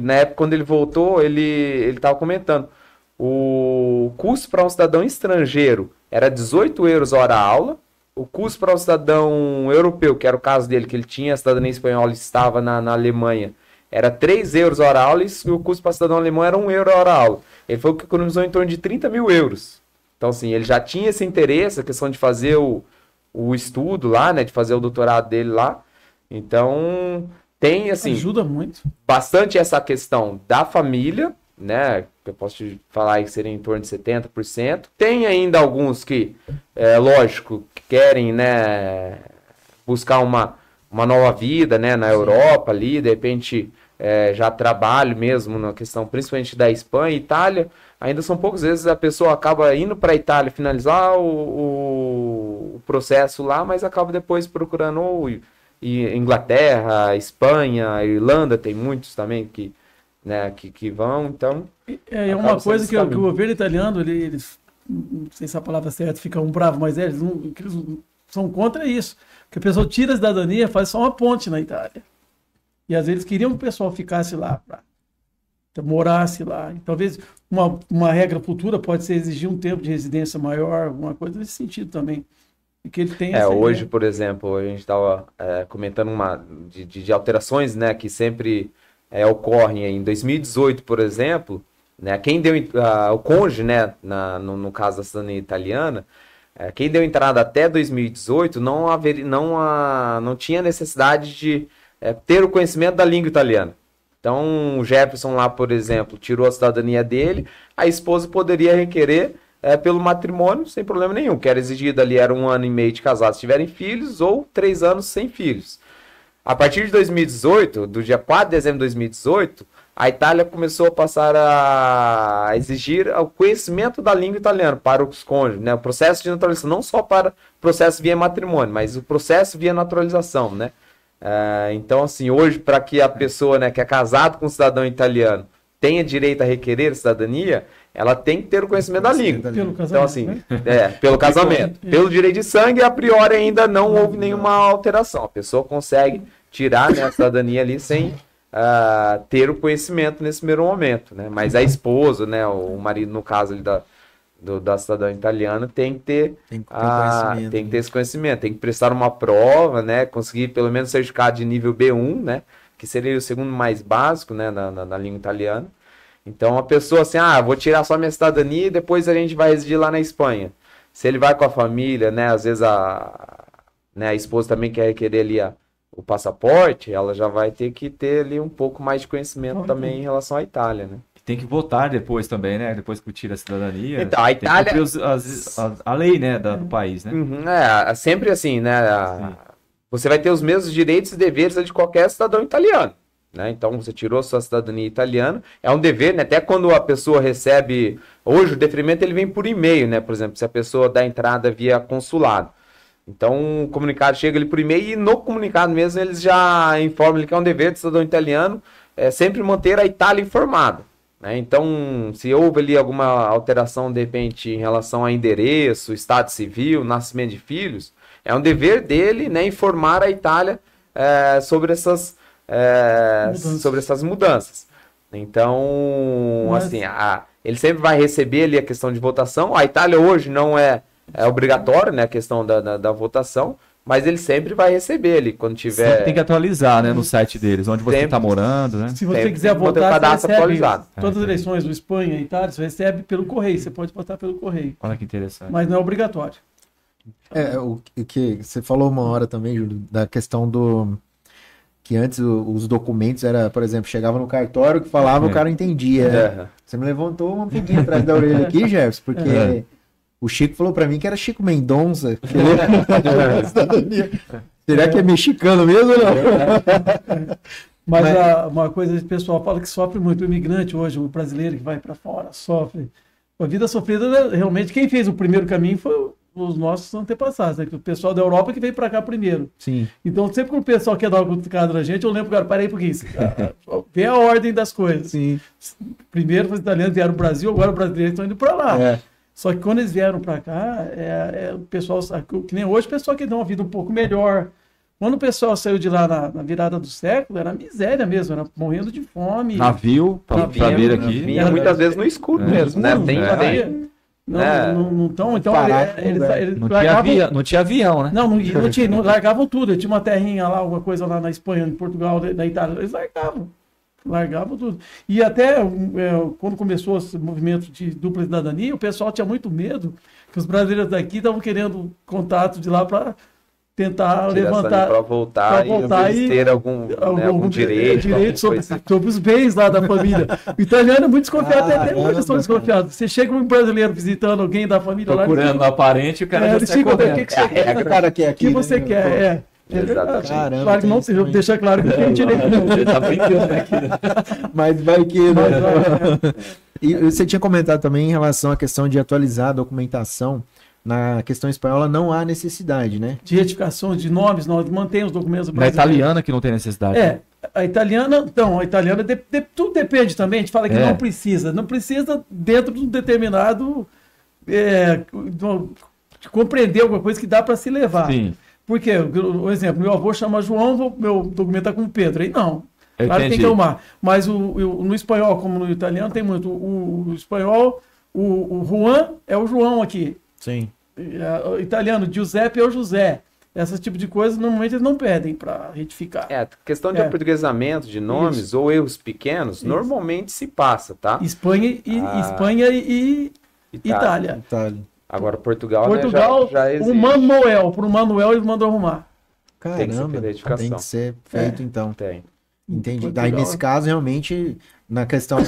na época, quando ele voltou, ele estava comentando, o custo para um cidadão estrangeiro era 18 euros a hora aula, o custo para um cidadão europeu, que era o caso dele, que ele tinha a cidadania espanhola e estava na Alemanha, era 3 euros a hora aula, e o custo para o cidadão alemão era 1 euro a hora aula. Ele falou que economizou em torno de 30 mil euros. Então, assim, ele já tinha esse interesse, a questão de fazer o estudo lá, né, de fazer o doutorado dele lá. Então, tem, assim... ajuda muito. Bastante essa questão da família, né, que eu posso te falar aí que seria em torno de 70%. Tem ainda alguns que, lógico, que querem, né, buscar uma nova vida, né, na Europa ali, de repente já trabalho mesmo na questão principalmente da Espanha e Itália. Ainda são poucas vezes a pessoa acaba indo para a Itália finalizar o processo lá, mas acaba depois procurando Inglaterra, Espanha, Irlanda, tem muitos também que vão, então... É uma coisa que o governo italiano, eles, não sei se a palavra certa fica bravo, mas eles são contra isso. Porque a pessoa tira a cidadania, faz só uma ponte na Itália. E às vezes queriam que o pessoal ficasse lá, morasse lá. E talvez uma regra futura pode ser exigir um tempo de residência maior, alguma coisa nesse sentido também. E que ele tem hoje, por exemplo, a gente estava comentando de alterações, né, que sempre... ocorrem em 2018, por exemplo, né, quem deu o cônjuge, né, no caso da cidadania italiana, quem deu entrada até 2018 não tinha necessidade de ter o conhecimento da língua italiana. Então, o Jefferson lá, por exemplo, tirou a cidadania dele, a esposa poderia requerer pelo matrimônio sem problema nenhum. O que era exigido ali era 1 ano e meio de casados se tiverem filhos ou 3 anos sem filhos. A partir de 2018, do dia 4 de dezembro de 2018, a Itália começou a passar a exigir o conhecimento da língua italiana para os cônjuges, né? O processo de naturalização, não só para o processo via matrimônio, mas o processo via naturalização, né? Então, assim, hoje, para que a pessoa, né, que é casada com um cidadão italiano tenha direito a requerer cidadania, ela tem que ter o conhecimento da língua. Pelo casamento, então, assim, né? Pelo casamento. Pelo direito de sangue, a priori ainda não houve nenhuma alteração. A pessoa consegue tirar, né, a cidadania ali sem ter o conhecimento nesse primeiro momento, né? Mas a esposa, né, o marido, no caso ali da cidadã italiana, tem que ter esse conhecimento, tem que prestar uma prova, né, conseguir pelo menos certificado de nível B1, né, que seria o segundo mais básico, né, na língua italiana. Então a pessoa assim, vou tirar só minha cidadania e depois a gente vai residir lá na Espanha. Se ele vai com a família, né, às vezes a esposa também quer requerer ali o passaporte, ela já vai ter que ter ali um pouco mais de conhecimento também em relação à Itália, né? Tem que votar depois também, né? Depois que tira a cidadania. Então, a Itália... Tem que a lei, né, do país, né? Sempre assim, né? Você vai ter os mesmos direitos e deveres de qualquer cidadão italiano, né? Então, você tirou sua cidadania italiana, é um dever, né? Até quando a pessoa recebe... Hoje, o deferimento ele vem por e-mail, né? Por exemplo, se a pessoa dá entrada via consulado. Então, o comunicado chega ali por e-mail e no comunicado mesmo eles já informam que é um dever do cidadão italiano sempre manter a Itália informada, né? Então, se houve ali alguma alteração, de repente, em relação a endereço, estado civil, nascimento de filhos, é um dever dele, né, informar a Itália sobre essas mudanças. Então, assim, ele sempre vai receber ali a questão de votação. A Itália hoje não é obrigatório, né, a questão da votação, Mas ele sempre vai receber ali, quando tiver... Sempre tem que atualizar, né, no site deles, onde você está morando, né? Se você Sempre quiser manter o votar, você cadastro recebe atualizado. todas as eleições do Espanha e Itália, você recebe pelo correio, você pode votar pelo correio, Olha que interessante. mas não é obrigatório. O que você falou uma hora também, Júlio, da questão do... Que antes os documentos era, por exemplo, chegava no cartório que falava, o cara entendia. É. Você me levantou uma peguinha atrás da orelha aqui, Jefferson, porque o Chico falou pra mim que era Chico Mendonça. Que ele era cidadania. Será que é mexicano mesmo ou não? Mas uma coisa que o pessoal fala que sofre muito, o imigrante hoje, o brasileiro que vai para fora, sofre. A vida sofrida, né, realmente, quem fez o primeiro caminho foi os nossos antepassados, né? O pessoal da Europa que veio para cá primeiro. Sim. Então, sempre que o pessoal quer dar uma cutucada na gente, eu lembro, cara, parei um pouquinho. Vê a ordem das coisas. Sim. Primeiro os italianos vieram para o Brasil, agora os brasileiros estão indo para lá. É. Só que quando eles vieram para cá, o pessoal, que nem hoje, o pessoal quer dar uma vida um pouco melhor. Quando o pessoal saiu de lá na virada do século, era miséria mesmo, era morrendo de fome. Navio, para vir aqui. Vinha muitas vezes no escuro mesmo, né? Não estão, então eles não tinha avião, né? Não largavam tudo. Tinha uma terrinha lá, alguma coisa lá na Espanha, em Portugal, na Itália, eles largavam tudo. E até quando começou esse movimento de dupla cidadania, o pessoal tinha muito medo que os brasileiros daqui estavam querendo contato de lá para tentar levantar para voltar e ter algum direito sobre os bens lá da família. O italiano é muito desconfiado, até hoje são desconfiados. Você chega um brasileiro visitando alguém da família procurando lá, o aparente, o cara já sai correndo. O que você quer? Exatamente. Claro que não, deixa claro que tem direito. Tá brincando aqui. Mas vai que, né? E você tinha comentado também em relação à questão de atualizar a documentação. Na questão espanhola não há necessidade, né? De retificação de nomes, nós mantemos os documentos brasileiros. Na italiana que não tem necessidade. A italiana tudo depende também, a gente fala que não precisa dentro de um determinado de compreender alguma coisa que dá para se levar. Sim. Porque, por exemplo, meu avô chama João, meu documento está com Pedro, aí não. Claro que tem que arrumar. Mas no espanhol, como no italiano, tem muito. O espanhol, o Juan é o João aqui. Sim. O italiano, Giuseppe é o José. Esse tipo de coisa, normalmente eles não pedem para retificar. Questão de aportuguesamento de nomes ou erros pequenos, normalmente se passa, tá? Espanha e Itália. Agora, Portugal já existe. Pro Manuel eles mandam arrumar. Caramba, tem que ser feito então. Tem. Entendi. Daí, nesse caso, realmente, na questão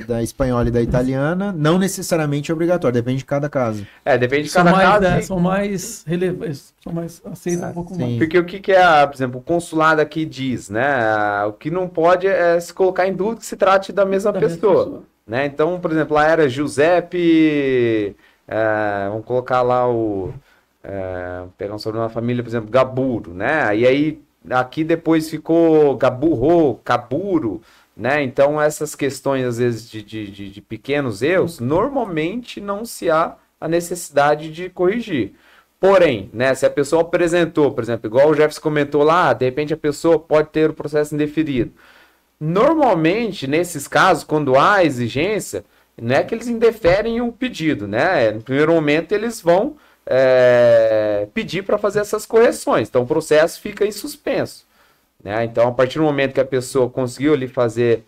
da espanhola e da italiana, não necessariamente é obrigatório, depende de cada caso. Depende de cada caso. São mais relevantes, são mais aceitos um pouco mais. Porque o que é, por exemplo, o consulado aqui diz, né? O que não pode é se colocar em dúvida que se trate da mesma pessoa. Né? Então, por exemplo, lá era Giuseppe, vamos colocar lá pegar um sobrenome da família, por exemplo, Gaburo, né? E aí, aqui depois ficou Gaburro, Caburo, né? Então essas questões às vezes de pequenos erros, normalmente não se há a necessidade de corrigir. Porém, né, se a pessoa apresentou, por exemplo, igual o Jefferson comentou lá, de repente a pessoa pode ter o processo indeferido. Normalmente, nesses casos, quando há exigência, não é que eles indeferem o pedido, né? No primeiro momento eles vão pedir para fazer essas correções. Então o processo fica em suspenso. Né? Então, a partir do momento que a pessoa conseguiu ali fazer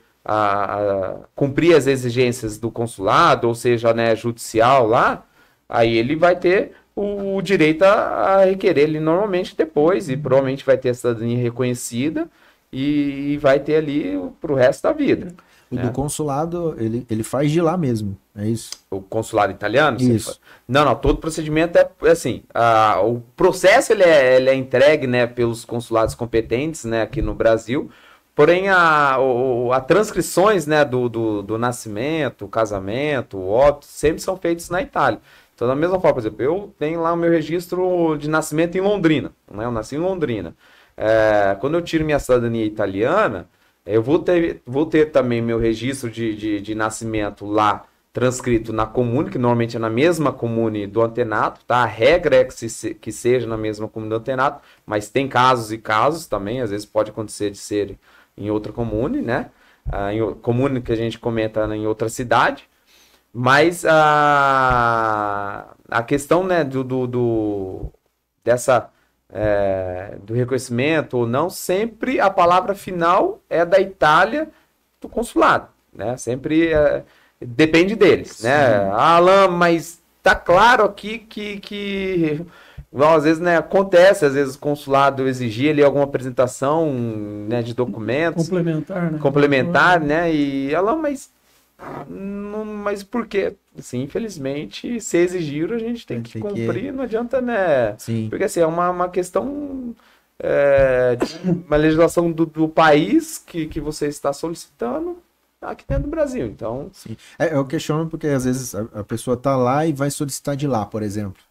cumprir as exigências do consulado, ou seja, né, judicial lá, aí ele vai ter o direito a requerer ele normalmente depois, e provavelmente vai ter a cidadania reconhecida e vai ter ali pro resto da vida. O do consulado, ele faz de lá mesmo, é isso? O consulado italiano? Isso. Não, todo procedimento é assim, o processo ele é entregue, né, pelos consulados competentes, né, aqui no Brasil, porém as transcrições, né, do nascimento, o casamento, o óbito, sempre são feitos na Itália. Então, da mesma forma, por exemplo, eu tenho lá o meu registro de nascimento em Londrina, né, eu nasci em Londrina. Quando eu tiro minha cidadania italiana, eu vou ter também meu registro de nascimento lá transcrito na comune, que normalmente é na mesma comune do antenato, tá? A regra é que seja na mesma comune do antenato, mas tem casos e casos também, às vezes pode acontecer de ser em outra comune, né? Comune que a gente comenta em outra cidade, mas a questão, né, dessa do reconhecimento ou não, sempre a palavra final é da Itália, do consulado, né? Sempre depende deles, né? Alan, mas tá claro aqui que igual, às vezes, né, acontece, às vezes o consulado exigir ali alguma apresentação, né, de documentos. Complementar, né? E ela, mas por quê? Assim, infelizmente, se exigir, a gente tem que cumprir, não adianta, né? Sim. Porque assim, é uma questão de uma legislação do país que você está solicitando aqui dentro do Brasil. Então. Sim. Eu questiono porque às vezes a pessoa tá lá e vai solicitar de lá, por exemplo.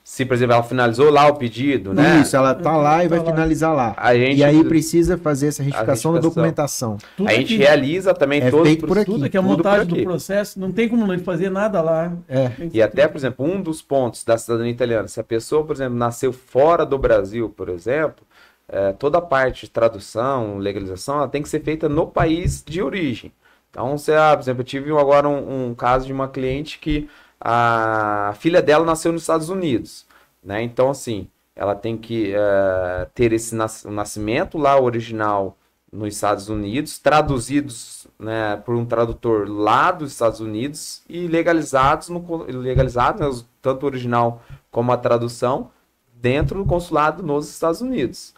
Se, por exemplo, ela finalizou lá o pedido, né? Isso, ela tá lá e vai finalizar lá. E aí precisa fazer essa retificação da documentação. A gente realiza também todo feito por aqui. Tudo que é a montagem do processo, não tem como ele fazer nada lá. E até, por exemplo, um dos pontos da cidadania italiana, se a pessoa, por exemplo, nasceu fora do Brasil, por exemplo, toda a parte de tradução, legalização, ela tem que ser feita no país de origem. Então, por exemplo, eu tive agora um caso de uma cliente que a filha dela nasceu nos Estados Unidos, né? Então, assim, ela tem que ter esse nascimento lá, original, nos Estados Unidos, traduzidos, né, por um tradutor lá dos Estados Unidos e legalizados, né, tanto o original como a tradução, dentro do consulado nos Estados Unidos.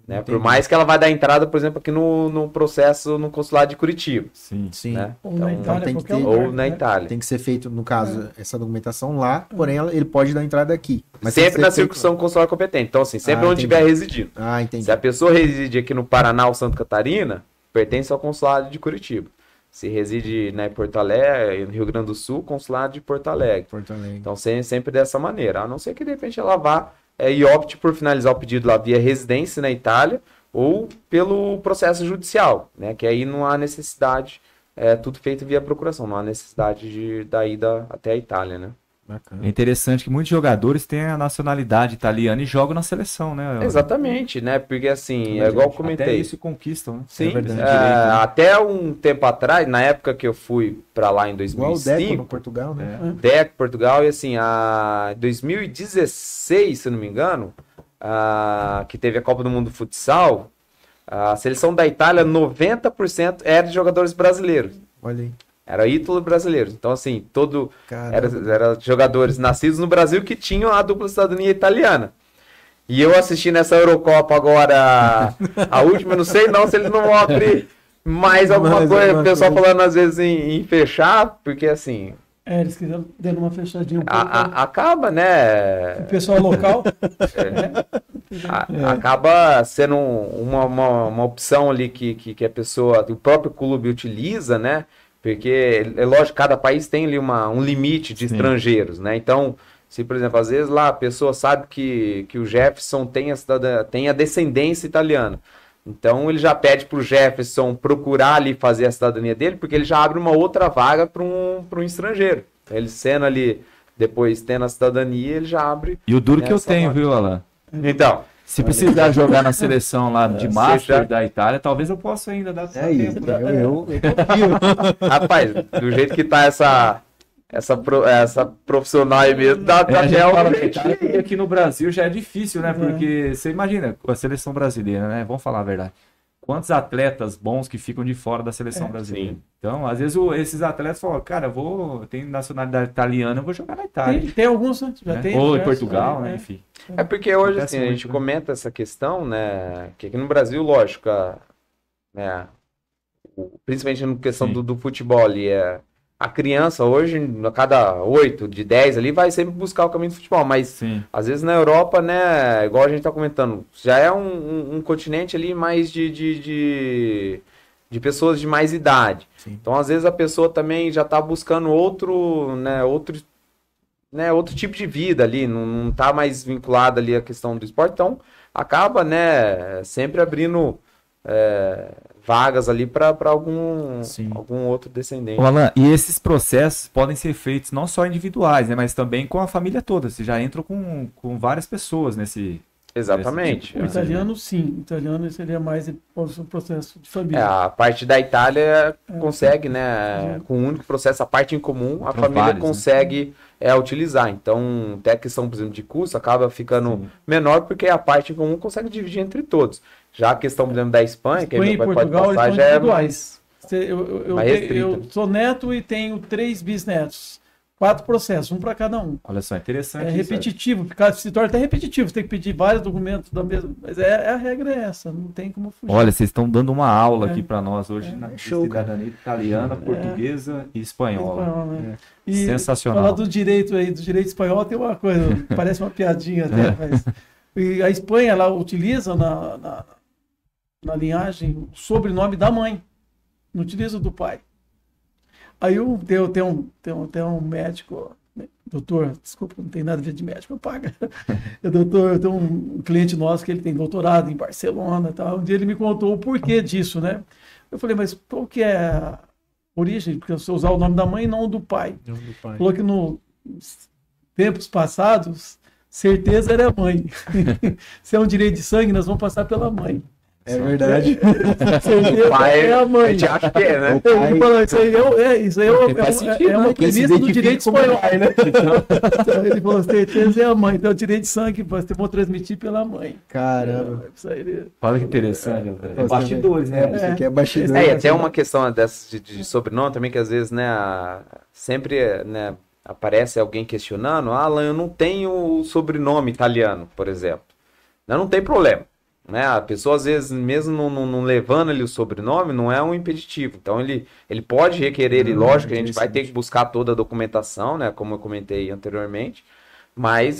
Né? Por mais que ela vai dar entrada, por exemplo, aqui no processo no consulado de Curitiba. Sim. Né? Ou na Itália, tem que ter, ou na Itália. Tem que ser feito, no caso, essa documentação lá, porém ele pode dar entrada aqui. Mas sempre na circunscrição consular competente. Então, assim, sempre onde estiver residindo. Entendi. Se a pessoa reside aqui no Paraná ou Santa Catarina, pertence ao consulado de Curitiba. Se reside, né, em Porto Alegre, no Rio Grande do Sul, consulado de Porto Alegre. Então, sempre dessa maneira. A não ser que, de repente, ela vá e opte por finalizar o pedido lá via residência na Itália ou pelo processo judicial, né? Que aí não há necessidade, tudo feito via procuração, não há necessidade da ida até a Itália, né? Bacana. É interessante que muitos jogadores têm a nacionalidade italiana e jogam na seleção, né? Exatamente, né? Porque assim, igual eu comentei. Até isso conquistam, né? Sim, até um tempo atrás, na época que eu fui para lá em 2005. Igual o Deco no Portugal, né? Deco, Portugal, e assim, a 2016, se não me engano, que teve a Copa do Mundo Futsal, a seleção da Itália, 90% era de jogadores brasileiros. Olha aí. Era ídolo brasileiro. Então, assim, era jogadores nascidos no Brasil que tinham a dupla cidadania italiana. E eu assisti nessa Eurocopa agora, a última, eu não sei não se eles não vão abrir mais alguma coisa. O pessoal falando às vezes em fechar, porque assim... eles quiseram dando uma fechadinha um pouco. Acaba, né? O pessoal local. Acaba sendo uma opção ali que a pessoa, o próprio clube utiliza, né? Porque, é lógico, cada país tem ali um limite de estrangeiros, né? Então, se, por exemplo, às vezes lá a pessoa sabe que o Jefferson tem a descendência italiana. Então, ele já pede para o Jefferson procurar ali fazer a cidadania dele, porque ele já abre uma outra vaga para um estrangeiro. Ele sendo ali, depois tendo a cidadania, ele já abre... E o duro que eu tenho, viu, Alan? Então... Se precisar jogar na seleção lá de Master da Itália, talvez eu possa ainda dar tempo. Eu confio. Rapaz, do jeito que tá essa profissional aí mesmo, dá e aqui no Brasil já é difícil, né? Porque você imagina, a seleção brasileira, né? Vamos falar a verdade. Quantos atletas bons que ficam de fora da seleção brasileira. Sim. Então, às vezes, esses atletas falam, cara, eu tenho nacionalidade italiana, eu vou jogar na Itália. Tem alguns, já tem. Ou em Portugal, né? Enfim. É porque hoje, assim, a gente comenta essa questão, né? Que aqui no Brasil, lógico, né? Principalmente na questão do futebol ali, a criança hoje, a cada 8 de 10 ali, vai sempre buscar o caminho do futebol. Mas, às vezes, na Europa, né, igual a gente tá comentando, já é um continente ali mais de pessoas de mais idade. Sim. Então, às vezes, a pessoa também já tá buscando outro tipo de vida ali, não tá mais vinculada ali à questão do esporte. Então, acaba, né, sempre abrindo... vagas ali para algum outro descendente. Alan, e esses processos podem ser feitos não só individuais, né, mas também com a família toda. Você já entra com várias pessoas nesse Exatamente. O italiano, sim. O italiano seria mais um processo de família. A parte da Itália consegue, né? Com um único processo, a parte em comum, a família consegue utilizar. Então, até a questão, por exemplo, de custo acaba ficando menor, porque a parte em comum consegue dividir entre todos. Já a questão, por exemplo, da Espanha, que e Portugal, passar, eles já são individuais. Eu sou neto e tenho 3 bisnetos. 4 processos, um para cada um. Olha só, interessante. É repetitivo, se torna até repetitivo, você tem que pedir vários documentos da mesma. Mas a regra é essa, não tem como fugir. Olha, vocês estão dando uma aula aqui para nós hoje na show, cidadania italiana, portuguesa e espanhola. Né? E sensacional. Falar do direito aí, do direito espanhol, tem uma coisa, parece uma piadinha até, mas e a Espanha, ela utiliza na linhagem o sobrenome da mãe, não utiliza o do pai. Aí eu tenho um médico, doutor, desculpa, não tem nada a ver de médico, eu pago. Eu tenho um cliente nosso que ele tem doutorado em Barcelona, tal. Um dia ele me contou o porquê disso, né? Eu falei, mas qual que é a origem? Porque você usar o nome da mãe e não o do pai. Falou que nos tempos passados, certeza era a mãe. Se é um direito de sangue, nós vamos passar pela mãe. É verdade. O pai é a mãe. A gente acha que é, né? Ele falou, isso aí é uma premissa do direito espanhol. Né? Então, ele falou, certeza é a mãe. Então, o direito de sangue, você vão transmitir pela mãe. Caramba. Fala que interessante. Bastidores, né? Isso aqui é bastidores. E até uma questão dessas de sobrenome também, que às vezes, né, sempre, né, aparece alguém questionando, Alan, eu não tenho sobrenome italiano, por exemplo. Não tem problema. Né? A pessoa, às vezes, mesmo não levando ali o sobrenome, não é um impeditivo. Então, ele pode requerer, e lógico, a gente vai ter que buscar toda a documentação, né? Como eu comentei anteriormente. Mas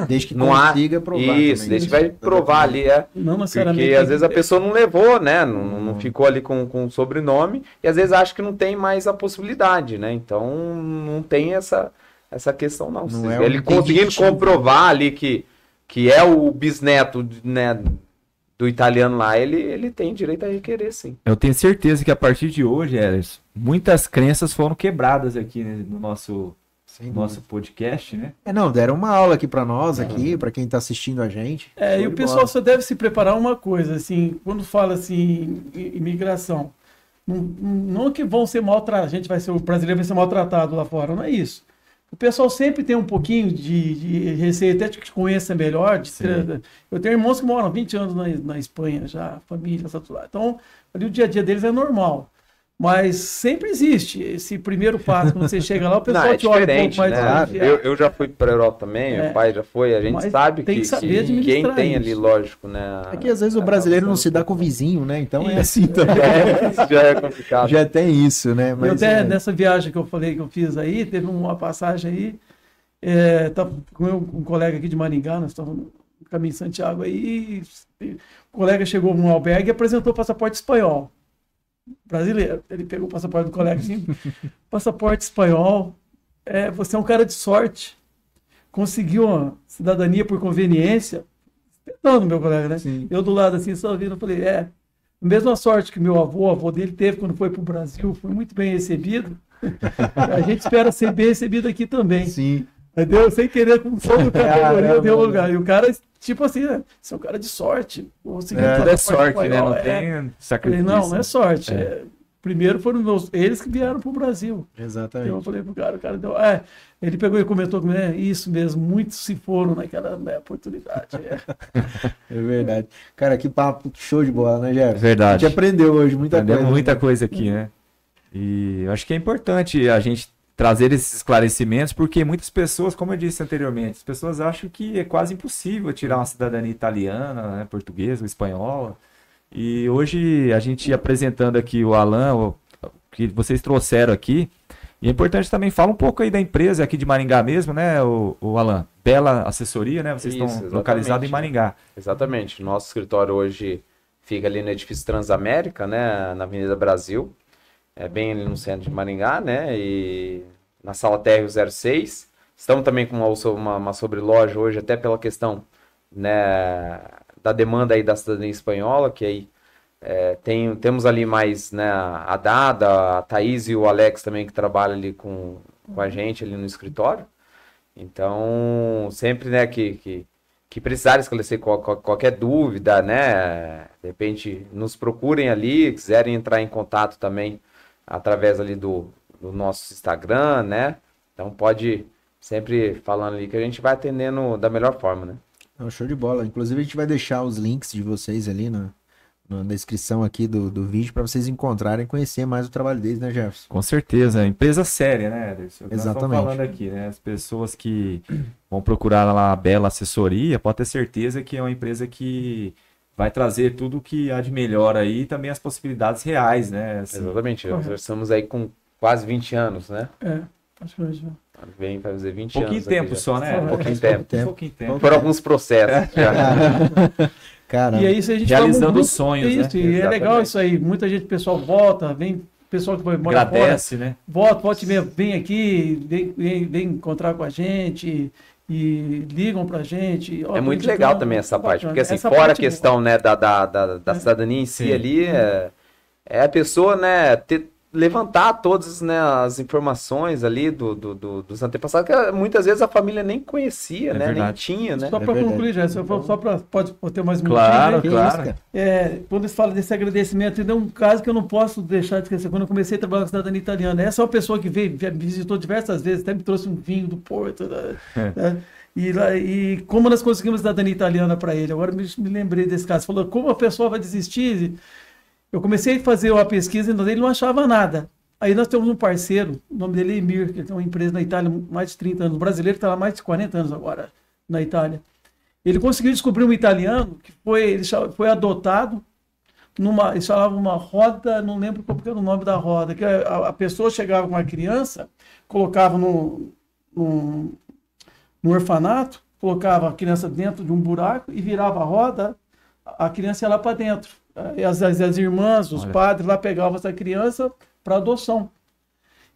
desde que não consiga provar. Isso, desde que vai provar ali. Não necessariamente. Porque, às vezes, a pessoa não levou, né? Não ficou ali com o sobrenome. E, às vezes, acha que não tem mais a possibilidade, né? Então, não tem essa questão, não. Ele conseguindo comprovar ali que é o bisneto, né, do italiano lá, ele tem direito a requerer, sim. Eu tenho certeza que a partir de hoje, Elis, muitas crenças foram quebradas aqui, né, no nosso podcast, né? Deram uma aula aqui para nós, aqui, para quem tá assistindo a gente. E o pessoal só deve se preparar uma coisa, assim, quando fala assim, imigração, não que vão ser maltratados, o brasileiro vai ser maltratado lá fora, não é isso. O pessoal sempre tem um pouquinho de receio, até que te conheça melhor. Eu tenho irmãos que moram 20 anos na Espanha já, família, tudo lá. Então, ali o dia a dia deles é normal. Mas sempre existe esse primeiro passo, quando você chega lá, o pessoal te olha um pouco mais. Né? Eu já fui para a Europa também, o pai já foi, a gente sabe que quem tem ali, lógico, né? É que às vezes o brasileiro não se dá com o vizinho, né? Então é assim também. Já é complicado. Já tem isso, né? Mas, até nessa viagem que eu falei que eu fiz aí, teve uma passagem aí, tava com um colega aqui de Maringá, nós estávamos no caminho de Santiago aí, o colega chegou num albergue e apresentou o passaporte espanhol. Brasileiro. Ele pegou o passaporte do colega assim, passaporte espanhol, você é um cara de sorte, conseguiu uma cidadania por conveniência, tentando meu colega, né? Sim. Eu do lado assim, só ouvindo, eu falei, a mesma sorte que meu avô dele teve quando foi para o Brasil, foi muito bem recebido, a gente espera ser bem recebido aqui também. Sim. Entendeu? Sem querer, com toda categoria, deu lugar. E o cara, tipo assim, você é um cara de sorte. É sorte, né? Não tem sacrifício. Não é sorte. Primeiro foram eles que vieram para o Brasil. Exatamente. Então eu falei pro cara, o cara deu. Ele pegou e comentou comigo, isso mesmo, muitos se foram naquela oportunidade. É verdade. Cara, que papo show de bola, né, Jefferson? Verdade. A gente aprendeu hoje muita coisa aqui, né? E eu acho que é importante a gente trazer esses esclarecimentos, porque muitas pessoas, como eu disse anteriormente, as pessoas acham que é quase impossível tirar uma cidadania italiana, né, portuguesa, espanhola. E hoje a gente apresentando aqui o Alan, o que vocês trouxeram aqui, e é importante também falar um pouco aí da empresa aqui de Maringá mesmo, né, o Alan? Bela Assessoria, né? Vocês estão localizados em Maringá. Exatamente. Nosso escritório hoje fica ali no edifício Transamérica, né, na Avenida Brasil. Bem ali no centro de Maringá, né? E na sala térreo 06. Estamos também com uma sobreloja hoje, até pela questão, né, da demanda aí da cidadania espanhola, que aí temos ali mais, né, a Dada, a Thaís e o Alex também, que trabalham ali com a gente ali no escritório. Então, sempre, né, que que precisarem esclarecer qualquer dúvida, né? De repente, nos procurem ali, quiserem entrar em contato também através ali do nosso Instagram, né? Então pode sempre falando ali que a gente vai atendendo da melhor forma, né? Show de bola. Inclusive a gente vai deixar os links de vocês ali na descrição aqui do vídeo para vocês encontrarem e conhecer mais o trabalho deles, né, Jefferson? Com certeza, empresa séria, né, Ederson? Exatamente. Nós estamos falando aqui, né? As pessoas que vão procurar lá a Bela Assessoria, pode ter certeza que é uma empresa que vai trazer tudo o que há de melhor aí e também as possibilidades reais, né? Assim, Exatamente. Nós estamos aí com quase 20 anos, né? Praticamente. Vem fazer 20 pouquinho anos. tempo só, né? Pouquinho tempo. Pouquinho tempo. Foram alguns processos já. Caramba. E aí, isso a gente realizando os sonhos, isso, né? E é Exatamente. legal isso aí. Muita gente, pessoal volta, vem pessoal que vai morar Agradece, fora, né? volta e meia, vem aqui, vem encontrar com a gente e ligam pra gente. É muito legal também essa parte, porque assim, Essa fora a parte questão, né, da cidadania em si Sim. ali, é a pessoa, né, levantar todas, né, as informações ali dos antepassados, que muitas vezes a família nem conhecia, né, nem verdade. tinha, né? Só para verdade. concluir, já, só para pode ter mais um Claro, minutinho, Que né? isso, claro. cara? Quando eles falam desse agradecimento, ainda é um caso que eu não posso deixar de esquecer. Quando eu comecei a trabalhar com cidadania italiana, essa é uma pessoa que veio, me visitou diversas vezes, até me trouxe um vinho do Porto, né? E como nós conseguimos cidadania italiana para ele. Agora me lembrei desse caso. Falou, como a pessoa vai desistir? Eu comecei a fazer uma pesquisa e ele não achava nada. Aí nós temos um parceiro, o nome dele é Emir, que tem uma empresa na Itália há mais de 30 anos. O brasileiro está lá há mais de 40 anos agora na Itália. Ele conseguiu descobrir um italiano que ele foi adotado eles chamavam uma roda, não lembro qual era o nome da roda, que a pessoa chegava com uma criança, colocava no orfanato, colocava a criança dentro de um buraco e virava a roda, a criança ia lá para dentro. E as irmãs, os padres lá pegavam essa criança para adoção.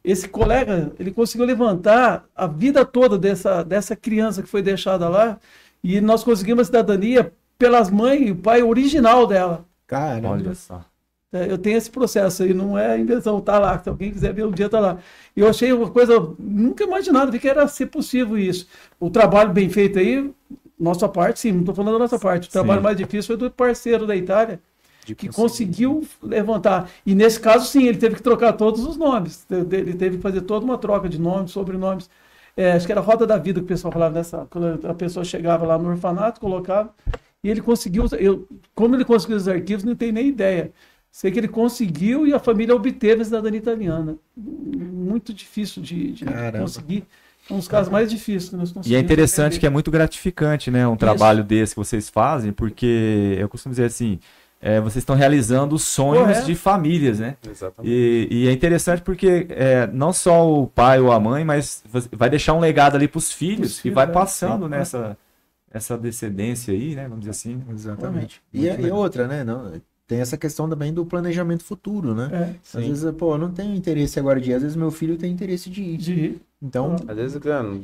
Esse colega, ele conseguiu levantar a vida toda dessa criança que foi deixada lá e nós conseguimos a cidadania pelas mães e o pai original dela. Caramba. Olha só. Eu tenho esse processo aí, não é invenção, tá lá. Se alguém quiser ver, um dia tá lá. E eu achei uma coisa, nunca imaginado que era ser possível isso. O trabalho bem feito aí, nossa parte, sim, não estou falando da nossa parte. O trabalho mais difícil foi do parceiro da Itália, que conseguiu levantar. E nesse caso, sim, ele teve que trocar todos os nomes. Ele teve que fazer toda uma troca de nomes, sobrenomes. Acho que era a roda da vida que o pessoal falava nessa. Quando a pessoa chegava lá no orfanato, colocava. E ele conseguiu. Como ele conseguiu os arquivos, não tenho nem ideia. Sei que ele conseguiu e a família obteve a cidadania italiana. Muito difícil de conseguir. É um dos casos mais difíceis que nós conseguimos. E é interessante que é muito gratificante, né? Um trabalho desse que vocês fazem, porque eu costumo dizer assim, vocês estão realizando os sonhos de famílias, né? Exatamente. E é interessante porque não só o pai ou a mãe, mas vai deixar um legado ali para os filhos e vai passando nessa essa descendência aí, né? Vamos dizer assim. Exatamente. E outra, né? Tem essa questão também do planejamento futuro, né? Às vezes, eu não tenho interesse agora de ir. Às vezes meu filho tem interesse de ir. Então, às vezes,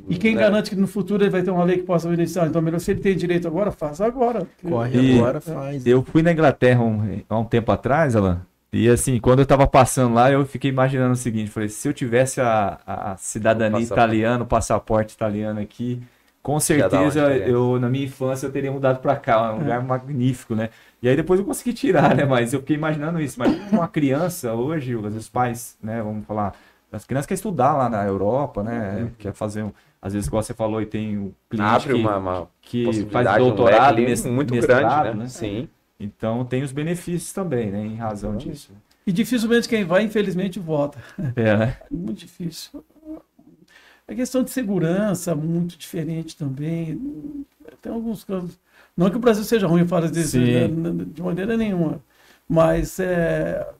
e quem garante que no futuro ele vai ter uma lei que possa beneficiar? Então, melhor se ele tem direito agora, faça agora. Corre agora, faz. Eu fui na Inglaterra há um tempo atrás, Alan, e assim, quando eu tava passando lá, eu fiquei imaginando o seguinte, falei, se eu tivesse a cidadania italiana, o passaporte italiano aqui, com certeza na minha infância eu teria mudado para cá, um lugar magnífico, né? E aí depois eu consegui tirar, né? Mas eu fiquei imaginando isso. Imagina uma criança hoje, os pais, né? Vamos falar, as crianças querem estudar lá na Europa, né? Quer fazer às vezes, como você falou, e tem o cliente abre uma que faz doutorado, muito mestrado, grande, né? Sim. Então tem os benefícios também, né? Em razão disso. E dificilmente quem vai, infelizmente, volta. Né? Muito difícil. A questão de segurança, muito diferente também. Tem alguns casos. Não que o Brasil seja ruim, fala disso de maneira nenhuma. Mas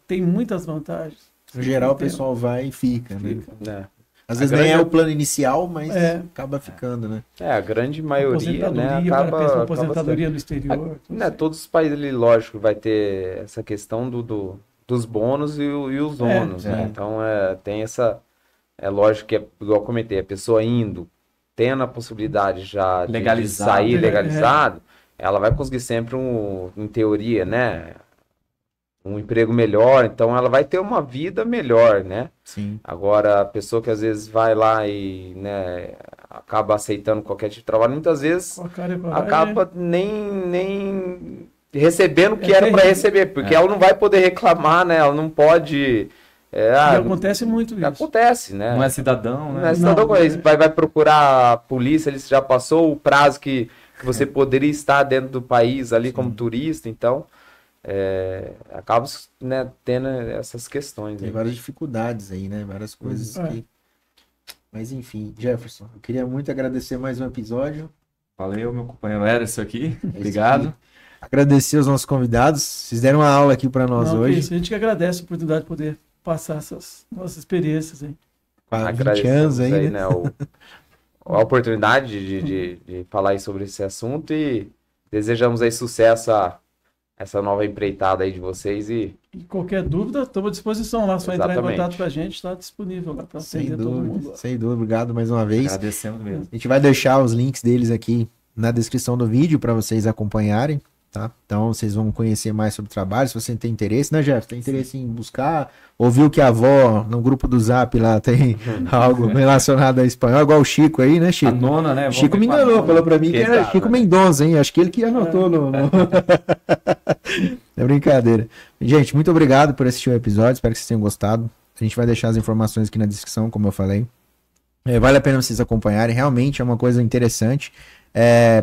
tem muitas vantagens. No geral, o pessoal vai e fica, né? Às vezes grande... nem é o plano inicial, mas acaba ficando, né? A grande maioria, né? Acaba aposentadoria no exterior. Todos os países ali, lógico, vai ter essa questão dos bônus e os ônus, né? Então, tem essa... É lógico que, igual eu comentei, a pessoa indo, tendo a possibilidade já de sair legalizado, ela vai conseguir sempre, em teoria, né? Um emprego melhor, então ela vai ter uma vida melhor, né? Sim. Agora, a pessoa que às vezes vai lá e, né, acaba aceitando qualquer tipo de trabalho, muitas vezes acaba nem recebendo o que era para receber, porque ela não vai poder reclamar, né? Ela não pode... acontece muito isso. Acontece, né? Não é cidadão, né? Não é cidadão, vai procurar a polícia, ele já passou o prazo que você poderia estar dentro do país ali como turista, então acaba, né, tendo essas questões. Tem várias dificuldades aí, né? Várias coisas que... Mas enfim, Jefferson, eu queria muito agradecer mais um episódio. Valeu, meu companheiro Ederson aqui. Obrigado. Agradecer os nossos convidados. Vocês deram uma aula aqui para nós hoje. Isso, a gente que agradece a oportunidade de poder passar essas nossas experiências aí. Há 20 anos aí, né? A oportunidade de falar aí sobre esse assunto e desejamos aí sucesso a essa nova empreitada aí de vocês e qualquer dúvida, estamos à disposição lá, só entrar em contato com a gente, está disponível lá para atender todo mundo. Sem dúvida, obrigado mais uma vez. Agradecemos mesmo. A gente vai deixar os links deles aqui na descrição do vídeo para vocês acompanharem, tá? Então vocês vão conhecer mais sobre o trabalho, se você tem interesse, né, Jeff? Tem interesse em buscar, ouviu que a avó no grupo do Zap lá tem algo relacionado a espanhol, igual o Chico aí, né, Chico? A nona, né? Chico me enganou, falou para mim que era Chico Mendonça, hein? Acho que ele que anotou no... É brincadeira. Gente, muito obrigado por assistir o episódio, espero que vocês tenham gostado. A gente vai deixar as informações aqui na descrição, como eu falei. Vale a pena vocês acompanharem, realmente é uma coisa interessante.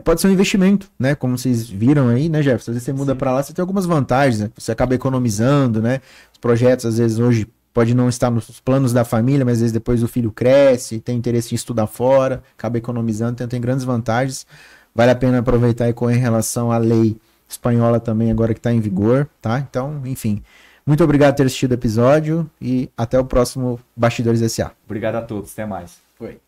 Pode ser um investimento, né? Como vocês viram aí, né, Jefferson? Às vezes você muda para lá, você tem algumas vantagens, né? Você acaba economizando, né? Os projetos, às vezes, hoje pode não estar nos planos da família, mas às vezes depois o filho cresce, tem interesse em estudar fora, acaba economizando, então tem grandes vantagens. Vale a pena aproveitar e correr em relação à lei espanhola também, agora que está em vigor, tá? Então, enfim. Muito obrigado por ter assistido o episódio e até o próximo Bastidores S.A. Obrigado a todos, até mais. Foi.